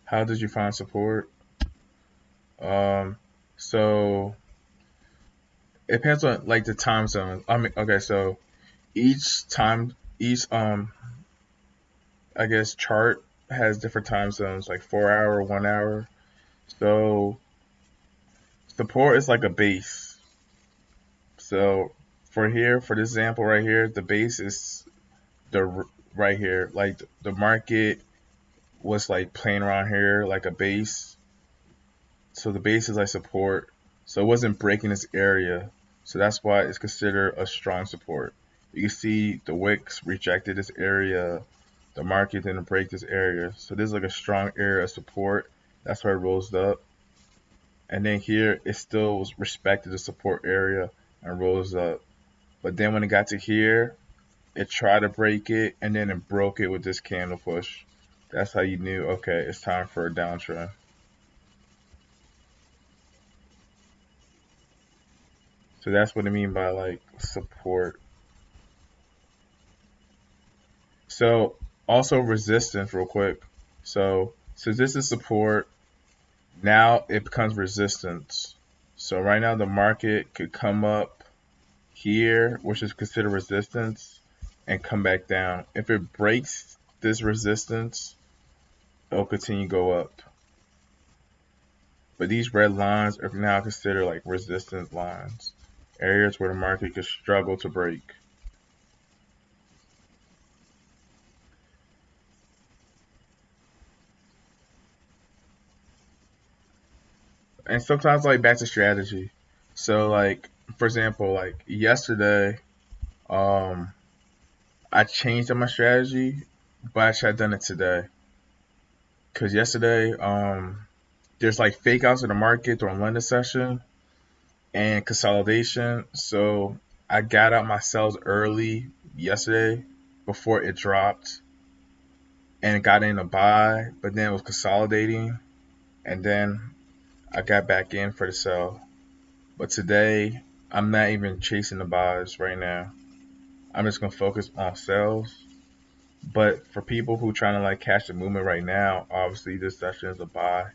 How did you find support? So it depends on like the time zone. I mean, okay, so each I guess chart has different time zones, like 4 hour, 1 hour. So support is like a base. So for this example right here, the base is the right here. Like the market was like playing around here like a base. So the base is like support. So it wasn't breaking this area. So that's why it's considered a strong support. You can see the wicks rejected this area. The market didn't break this area. So this is like a strong area of support. That's why it rose up. And then here it still was respected the support area and rose up. But then when it got to here, it tried to break it and then it broke it with this candle push. That's how you knew, okay, it's time for a downtrend. So that's what I mean by like support. So also resistance real quick. So this is support, now it becomes resistance. So right now the market could come up here, which is considered resistance, and come back down. If it breaks this resistance, it'll continue to go up. But these red lines are now considered like resistance lines, areas where the market could struggle to break. And sometimes like back to strategy. So like for example, like yesterday, I changed up my strategy, but I should have done it today. Cause yesterday, there's like fake outs in the market during London session and consolidation. So I got out my sells early yesterday before it dropped and got in a buy, but then it was consolidating, and then I got back in for the sell. But today, I'm not even chasing the buys right now. I'm just gonna focus on sells. But for people who trying to like catch the movement right now, obviously this session is a buy.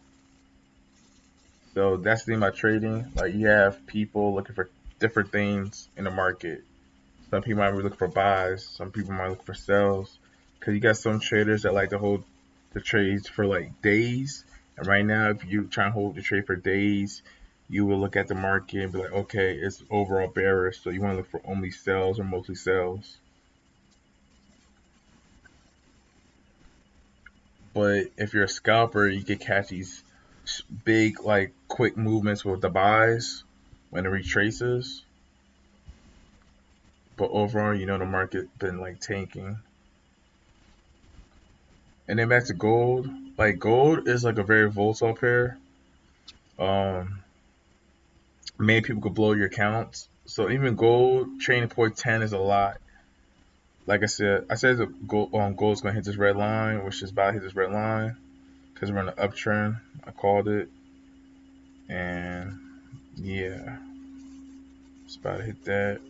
So that's the thing about trading. Like you have people looking for different things in the market. Some people might be looking for buys. Some people might look for sells. Cause you got some traders that like to hold the trades for like days. And right now, if you try and hold the trade for days, you will look at the market and be like, okay, it's overall bearish. So you want to look for only sells or mostly sells. But if you're a scalper, you can catch these big, like, quick movements with the buys when it retraces. But overall, the market been like tanking. And then back to gold. Like gold is like a very volatile pair. Um, Many people could blow your accounts. So even gold trading point 10 is a lot. Like I said that gold's gonna hit this red line, which is about to hit this red line because we're in an uptrend. I called it, and yeah, it's about to hit that.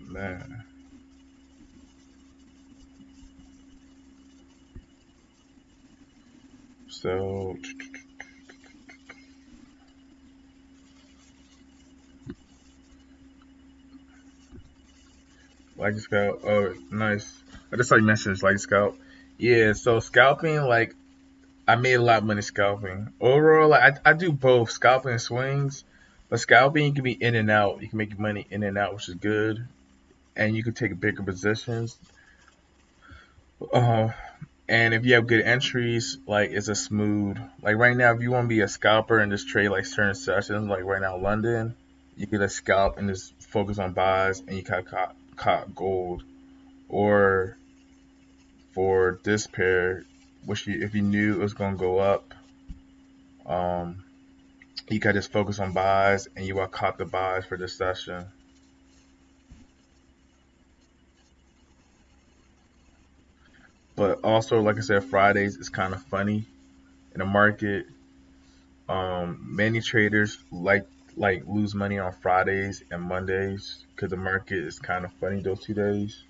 Man. So like scalp. Oh, nice. I just like message like scalp. Yeah. So scalping, like I made a lot of money scalping. Overall, like I do both scalping and swings. But scalping, you can be in and out. You can make money in and out, which is good. And you can take bigger positions. Uh, and if you have good entries, like it's a smooth. Like right now, if you want to be a scalper and just trade like certain sessions, like right now London, you could just scalp and just focus on buys, and you kind of caught gold. Or for this pair, which if you knew it was gonna go up, um, you could just focus on buys, and you will caught the buys for this session. But also, like I said, Fridays is kind of funny in the market. Many traders like lose money on Fridays and Mondays because the market is kind of funny those 2 days.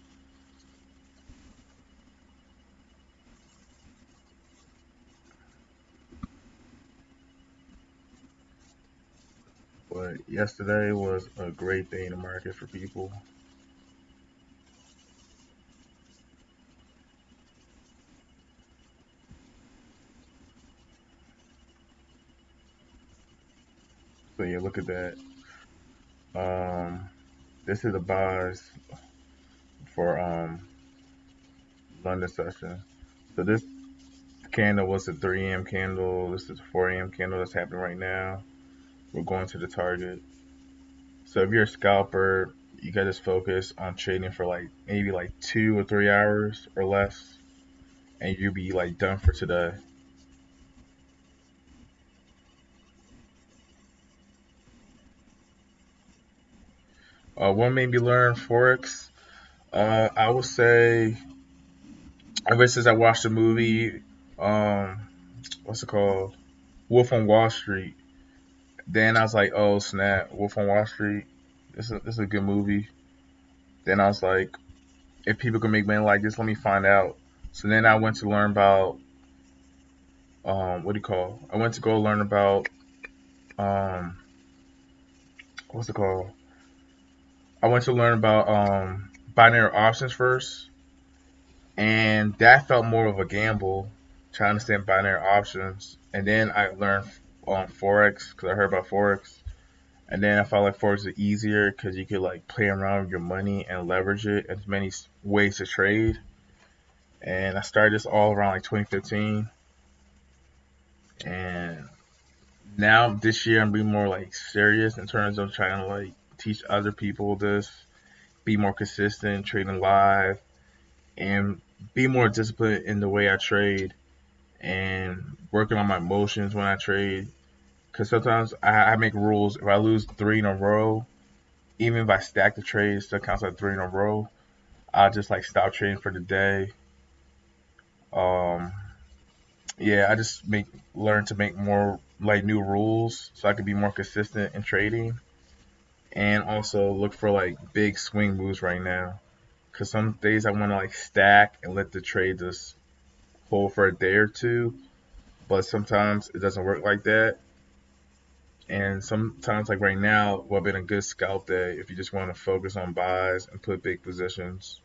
But yesterday was a great day in the market for people. So yeah, look at that. Um, this is the buys for London session. So this candle was a 3 a.m. candle. This is a 4 a.m. candle that's happening right now. We're going to the target. So if you're a scalper, you gotta just focus on trading for like maybe like 2 or 3 hours or less, and you'll be like done for today. What made me learn forex? I would say ever since I watched the movie, um, what's it called? Wolf on Wall Street. Then I was like, oh snap, Wolf on Wall Street. This is a good movie. Then I was like, if people can make money like this, let me find out. So then I went to learn about what do you call? I went to go learn about um what's it called? I went to learn about binary options first, and that felt more of a gamble trying to understand binary options. And then I learned on forex because I heard about forex, and then I felt like forex is easier because you could like play around with your money and leverage it as many ways to trade. And I started this all around like 2015, and now this year I'm being more like serious in terms of trying to like teach other people this, be more consistent trading live, and be more disciplined in the way I trade and working on my emotions when I trade. Because sometimes I make rules. If I lose three in a row, even if I stack the trade, it still counts like three in a row. I'll just like stop trading for the day. Um, yeah, I just make learn to make more like new rules so I can be more consistent in trading, and also look for like big swing moves right now. Cause some days I want to like stack and let the trade just hold for a day or two, but sometimes it doesn't work like that. And sometimes, like right now, will have been a good scalp day if you just want to focus on buys and put big positions.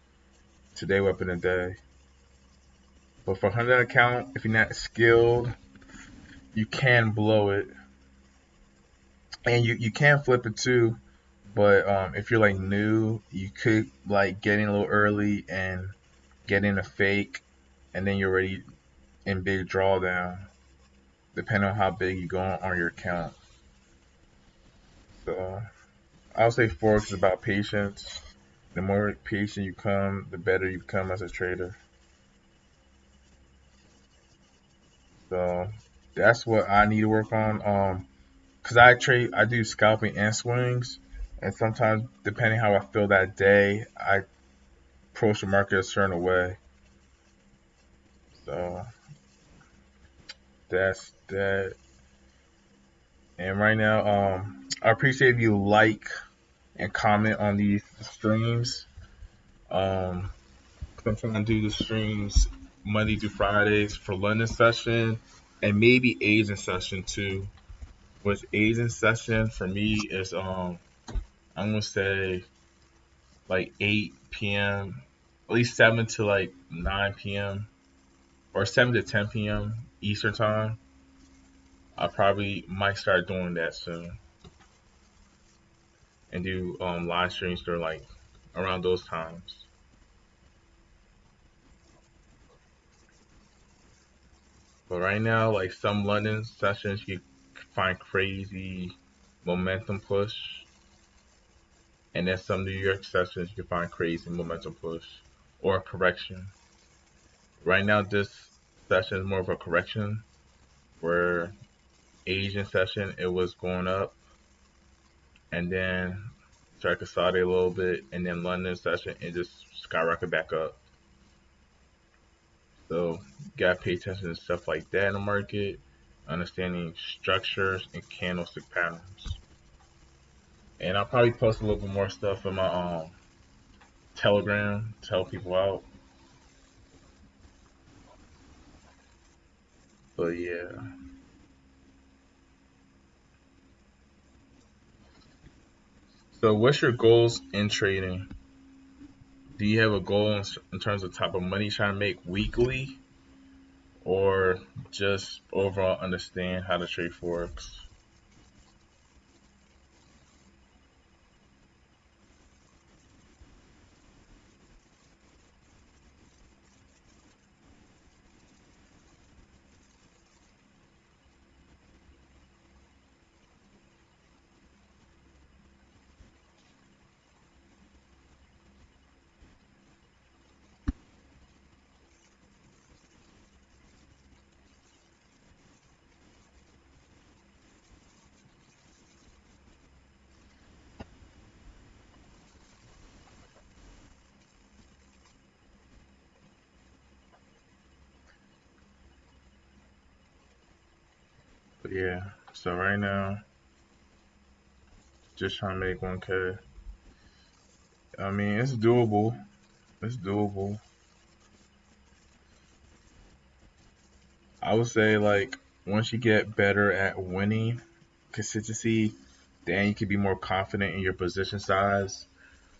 Today would have been a day. But for 100 account, if you're not skilled, you can blow it, and you can flip it too. But if you're like new, you could like get in a little early and get in a fake, and then you're already in big drawdown, depending on how big you go on your account. So I would say Forex is about patience. The more patient you come, the better you become as a trader. So that's what I need to work on. Cause I do scalping and swings, and sometimes depending how I feel that day, I approach the market a certain way. So that's that. And right now, I appreciate if you like and comment on these streams. Um, I'm trying to do the streams Monday through Fridays for London session and maybe Asian session too. With Asian session for me is I'm gonna say like 8 p.m. at least 7 to like 9 p.m. or 7 to 10 p.m. Eastern time. I probably might start doing that soon and do live streams during like around those times. But right now, like some London sessions, you find crazy momentum push, and then some New York sessions you can find crazy momentum push or a correction. Right now, this session is more of a correction, where Asian session it was going up and then started to consolidate a little bit, and then London session it just skyrocketed back up. So you gotta pay attention to stuff like that in the market, understanding structures and candlestick patterns. And I'll probably post a little bit more stuff in my Telegram to help people out. But yeah. So what's your goals in trading? Do you have a goal in terms of type of money you're trying to make weekly, or just overall understand how to trade forex? But yeah. So right now, just trying to make 1K. I mean, it's doable. It's doable. I would say like once you get better at winning consistency, then you can be more confident in your position size,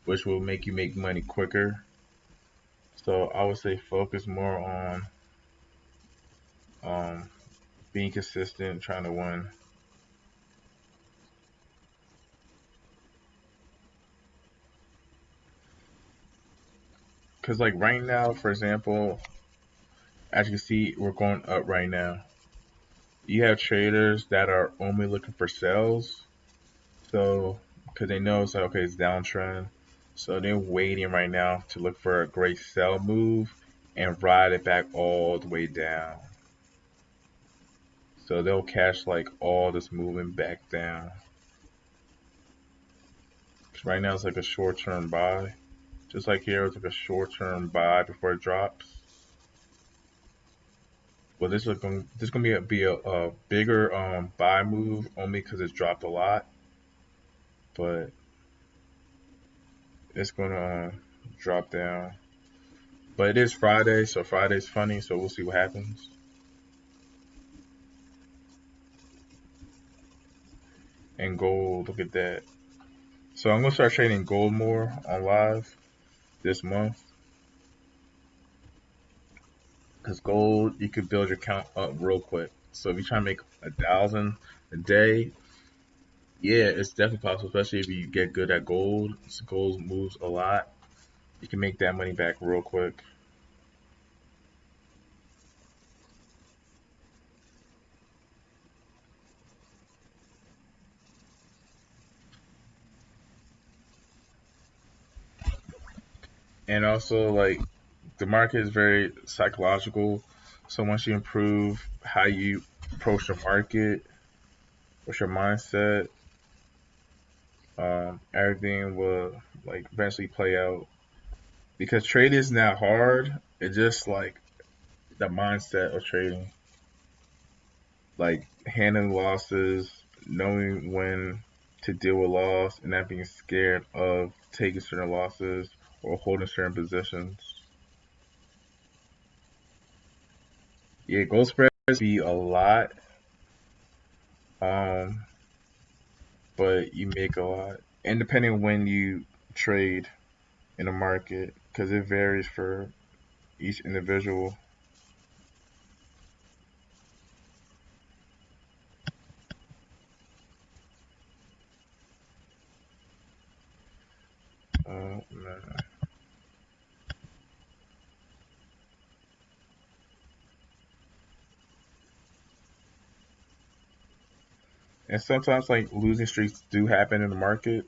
which will make you make money quicker. So I would say focus more on um, being consistent, trying to win. Because like right now, for example, as you can see, we're going up right now. You have traders that are only looking for sales, so because they know it's like okay, it's downtrend, so they're waiting right now to look for a great sell move and ride it back all the way down. So they'll catch like all this movement back down. 'Cause right now it's like a short-term buy, just like here it's like a short-term buy before it drops. But this gonna be a bigger buy move only because it's dropped a lot. But it's gonna drop down. But it is Friday, so Friday's funny. So we'll see what happens. And gold, look at that. So I'm gonna start trading gold more on live this month because gold you could build your account up real quick. So if you try to make 1,000 a day, yeah, it's definitely possible, especially if you get good at gold. So gold moves a lot. You can make that money back real quick. And also, like, the market is very psychological. So once you improve how you approach the market, what's your mindset, everything will like eventually play out. Because trading is not hard. It's just like the mindset of trading, like handling losses, knowing when to deal with loss, and not being scared of taking certain losses or holding certain positions. Yeah, gold spreads be a lot, um, but you make a lot, and depending on when you trade in the market, because it varies for each individual. Man. And sometimes like losing streaks do happen in the market.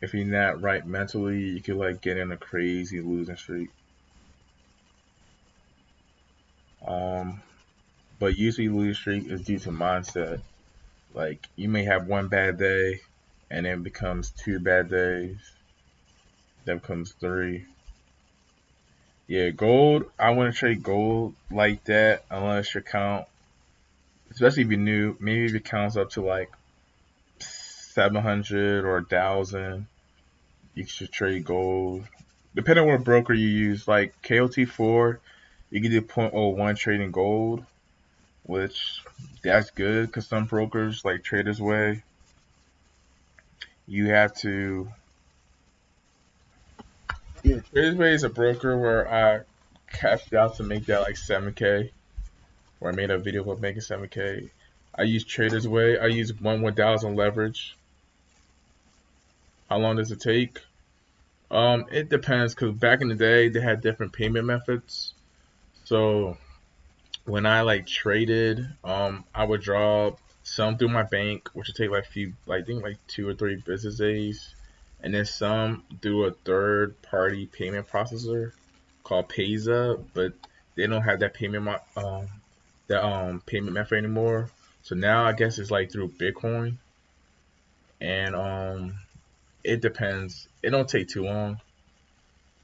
If you're not right mentally, you could like get in a crazy losing streak. Um, but usually losing streak is due to mindset. Like you may have one bad day, and then becomes two bad days, then becomes three. Yeah, gold. I wouldn't trade gold like that unless your count, especially if you're new. Maybe if your count's up to like 700 or 1,000, you should trade gold. Depending on what broker you use, like KOT4, you can do point oh 0.01 trading gold, which that's good because some brokers like Traders Way, you have to. Yeah, Traders Way is a broker where I cashed out to make that like 7K, or I made a video of making 7K. I use Traders Way. I use 1,000 leverage. How long does it take? It depends because back in the day they had different payment methods. So when I like traded, I would draw some through my bank, which would take like few, like I think like 2 or 3 business days, and then some through a third party payment processor called Payza, but they don't have that payment method anymore. So now I guess it's like through Bitcoin, and it depends. It don't take too long,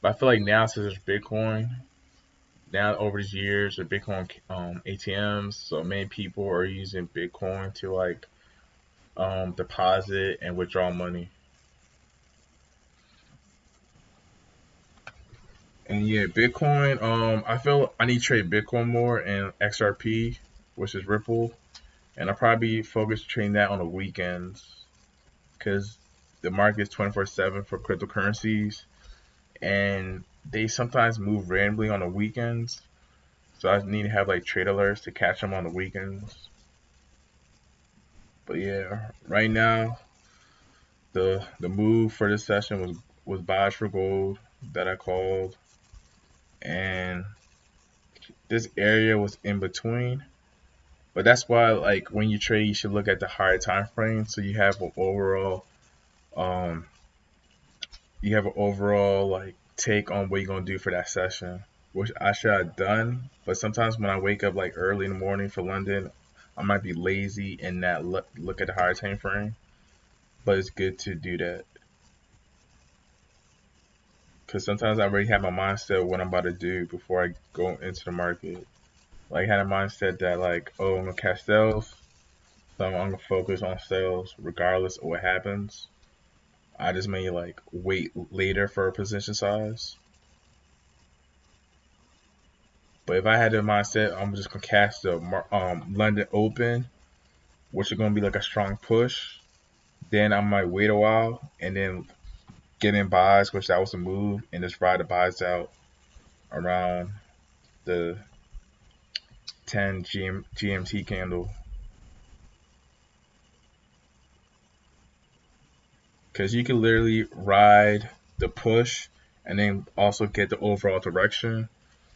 but I feel like now since it's Bitcoin, now over these years the Bitcoin ATMs, so many people are using Bitcoin to like deposit and withdraw money. And yeah, Bitcoin. I feel I need to trade Bitcoin more and XRP, which is Ripple, and I probably focus trading that on the weekends because the market is 24/7 for cryptocurrencies, and they sometimes move randomly on the weekends. So I need to have like trade alerts to catch them on the weekends. But yeah, right now the move for this session was buys for gold that I called, and this area was in between. But that's why like when you trade, you should look at the higher time frame so um you have an overall like take on what you're gonna do for that session, which I should have done. But sometimes when I wake up like early in the morning for London, I might be lazy and not look at the higher time frame. But it's good to do that because sometimes I already have my mindset what I'm about to do before I go into the market. Like had a mindset that like, oh, I'm gonna catch sales, so I'm gonna focus on sales regardless of what happens. I just may like wait later for a position size. But if I had the mindset, I'm just gonna catch the London Open, which is gonna be like a strong push. Then I might wait a while and then get in buys, which that was a move, and just ride the buys out around the 10 GMT candle. Because you can literally ride the push and then also get the overall direction.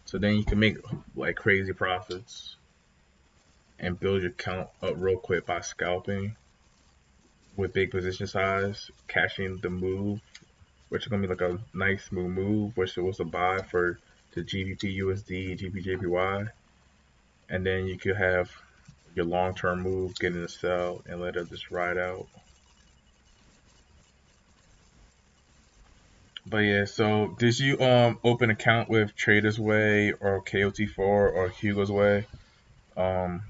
So then you can make like crazy profits and build your count up real quick by scalping with big position size, catching the move, which is gonna be like a nice smooth move, which was a buy for the GBP USD, GBJPY, and then you could have your long term move, get in a sell, and let it just ride out. But yeah, so did you open account with Traders Way or KOT4 or Hugo's Way? Um,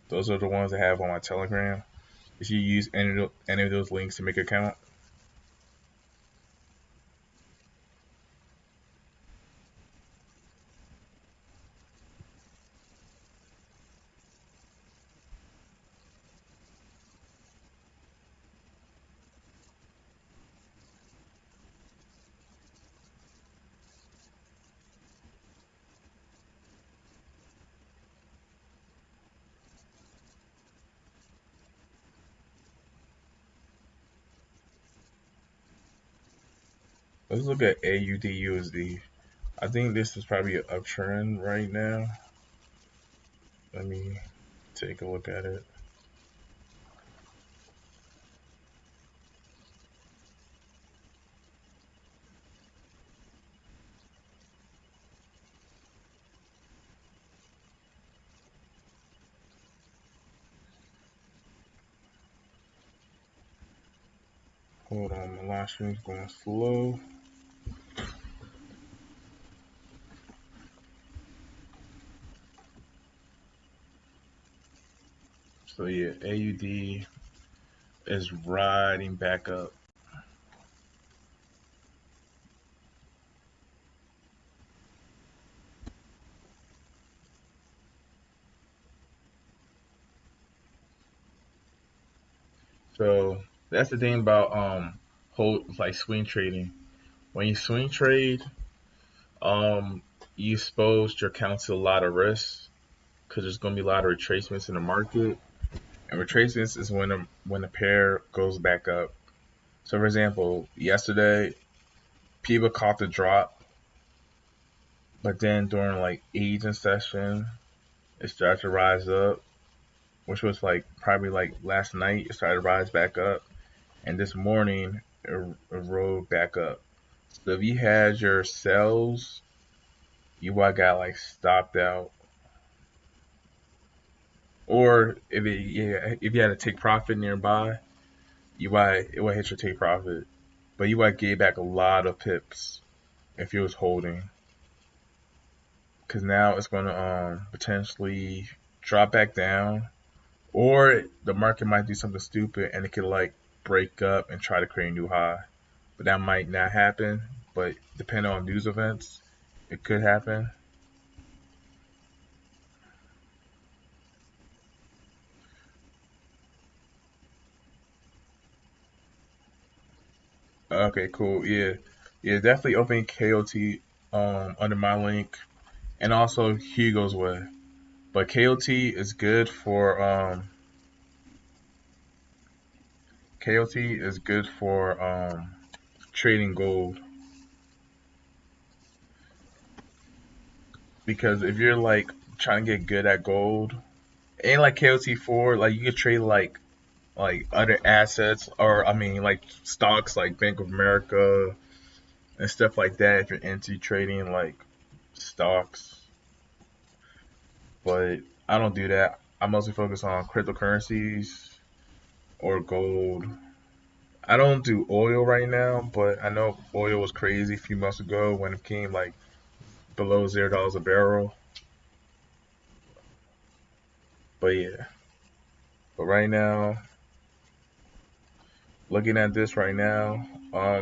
those are the ones I have on my Telegram. Did you use any of those links to make an account? Let's look at AUD USD. I think this is probably an uptrend right now. Let me take a look at it. Hold on, my live stream's going slow. So yeah, AUD is riding back up. So that's the thing about hold like swing trading. When you swing trade, um, you expose your account to a lot of risks because there's going to be a lot of retracements in the market, and retracements is when the pair goes back up. So for example, yesterday people caught the drop, but then during like Asian session, it started to rise up, which was like probably like last night. It started to rise back up, and this morning it rode back up. So if you had your sells, you might got like stopped out, or if you had to take profit nearby, you might it would hit your take profit, but you might get back a lot of pips if you was holding, because now it's gonna potentially drop back down, or the market might do something stupid and it could like break up and try to create a new high, but that might not happen. But depending on news events, it could happen. Okay, cool. Yeah, yeah, definitely open KOT under my link, and also Hugo's way. But KOT is good for trading gold, because if you're like trying to get good at gold, ain't like KOT4, like you could trade like other assets, or I mean like stocks like Bank of America and stuff like that if you're into trading like stocks. But I don't do that. I mostly focus on cryptocurrencies or gold. I don't do oil right now, but I know oil was crazy a few months ago when it came like below $0 a barrel. But yeah, but right now, looking at this right now,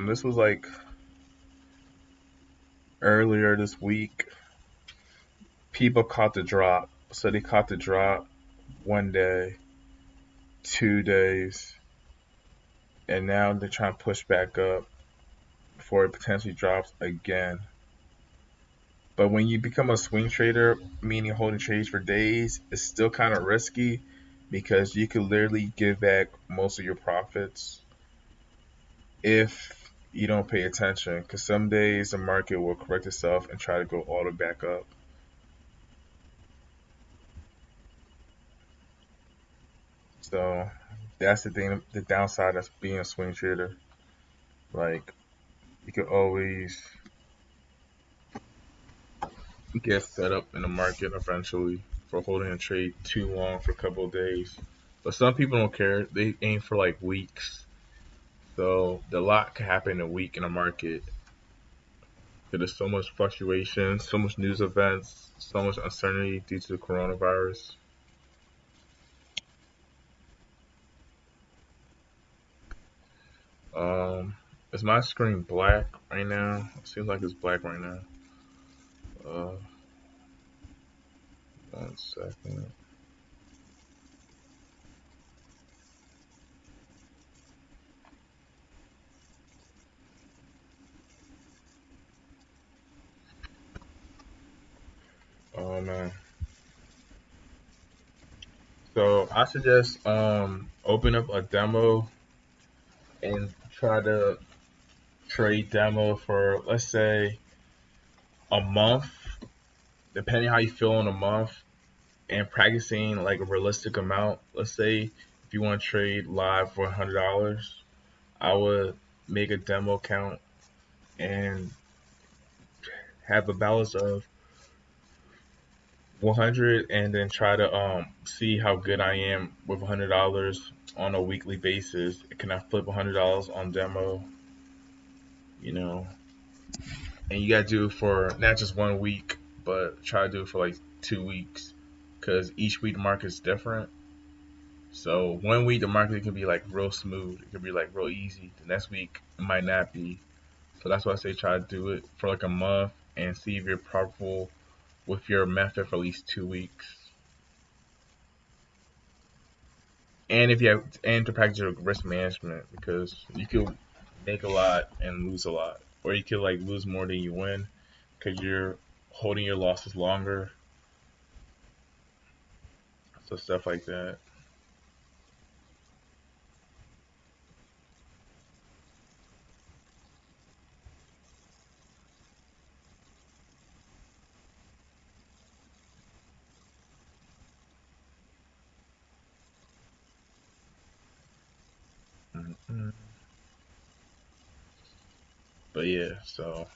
this was like earlier this week. People caught the drop, so they caught the drop 1 day, 2 days, and now they're trying to push back up before it potentially drops again. But when you become a swing trader, meaning holding trades for days, it's still kind of risky because you could literally give back most of your profits if you don't pay attention. Because some days the market will correct itself and try to go all the way back up. So that's the thing, the downside of being a swing trader. Like you could always get set up in the market eventually for holding a trade too long for a couple of days. But some people don't care. They aim for like weeks. So the lot could happen in a week in a market. There's so much fluctuation, so much news events, so much uncertainty due to the coronavirus. Um, is my screen black right now? It seems like it's black right now. Uh, 1 second. Oh man. So I suggest open up a demo and try to trade demo for, let's say, a month, depending how you feel in a month, and practicing like a realistic amount. Let's say if you want to trade live for $100, I would make a demo account and have a balance of 100, and then try to see how good I am with $100 on a weekly basis. Can I flip $100 on demo? You know, and you gotta do it for not just 1 week, but try to do it for like 2 weeks, because each week the market is different. So 1 week the market can be like real smooth, it could be like real easy. The next week it might not be. So that's why I say try to do it for like a month and see if you're profitable with your method for at least 2 weeks. And if you have, and to practice your risk management, because you could make a lot and lose a lot, or you could like lose more than you win because you're holding your losses longer. So stuff like that. Mm-hmm. But yeah, so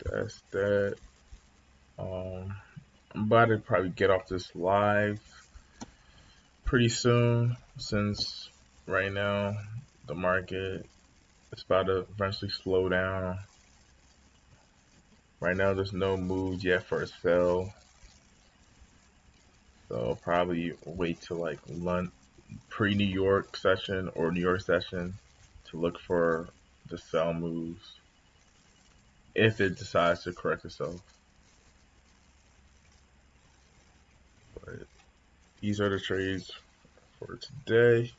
that's that. I'm about to probably get off this live pretty soon, since right now the market is about to eventually slow down. Right now there's no moves yet for a sell, so I'll probably wait till like pre-New York session or New York session to look for the sell moves if it decides to correct itself. But these are the trades for today.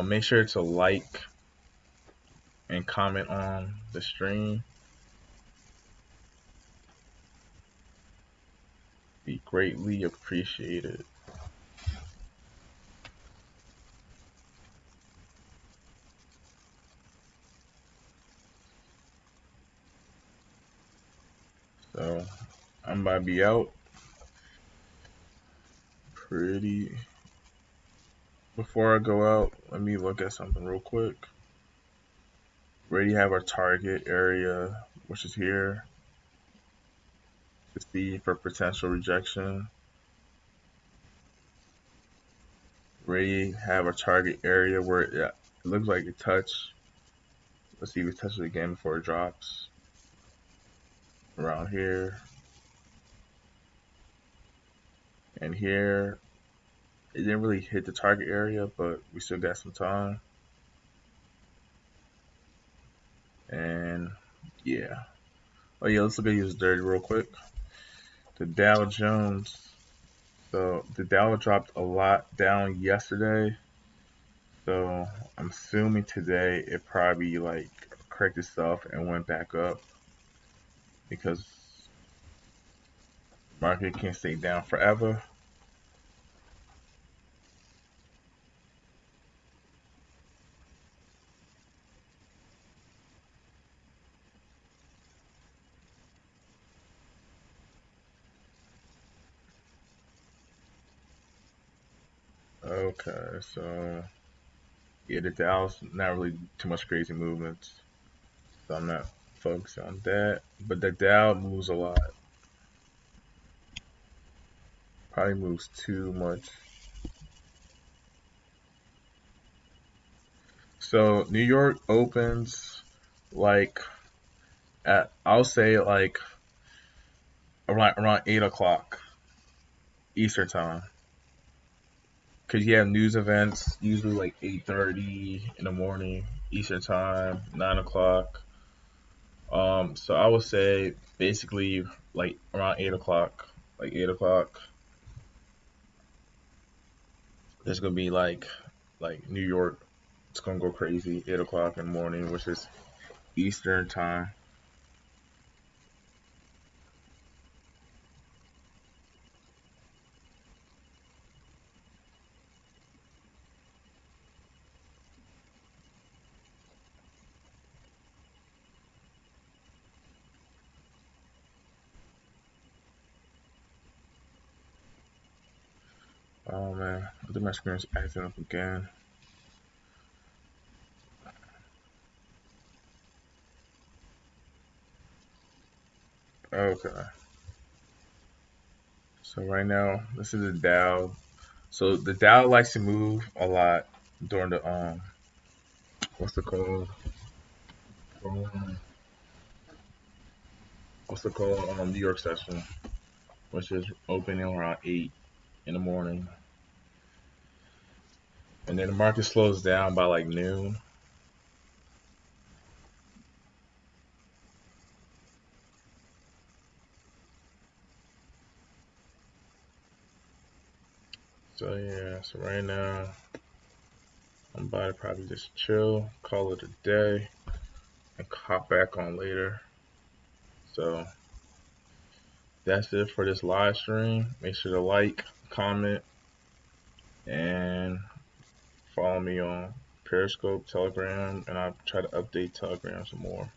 Make sure to like and comment on the stream. Be greatly appreciated. So I'm about to be out pretty. Before I go out, let me look at something real quick. We already have our target area, which is here, to see for potential rejection. We already have a target area where it looks like it touched Let's see if we touch it again before it drops around here and here. It didn't really hit the target area, but we still got some time. And yeah. Oh yeah, let's look at these dirty real quick. The Dow Jones. So the Dow dropped a lot down yesterday. So I'm assuming today it probably like corrected itself and went back up because market can't stay down forever. Okay, so yeah, the Dow's not really too much crazy movements. So I'm not focused on that. But the Dow moves a lot. Probably moves too much. So New York opens like at I'll say like around 8 o'clock Eastern time. Cause you have news events usually like 8:30 in the morning Eastern time, 9 o'clock. So I would say basically like around 8 o'clock, like 8 o'clock. There's gonna be like New York. It's gonna go crazy 8 o'clock in the morning, which is Eastern time. Oh man, I think my screen's acting up again. Okay, so right now this is the Dow. So the Dow likes to move a lot during the what's it called? Um, what's it called? New York session, which is opening around 8 in the morning, and then the market slows down by like noon. So yeah, so right now I'm about to probably just chill, call it a day, and hop back on later. So that's it for this live stream. Make sure to like, comment, and follow me on Periscope, Telegram, and I'll try to update Telegram some more.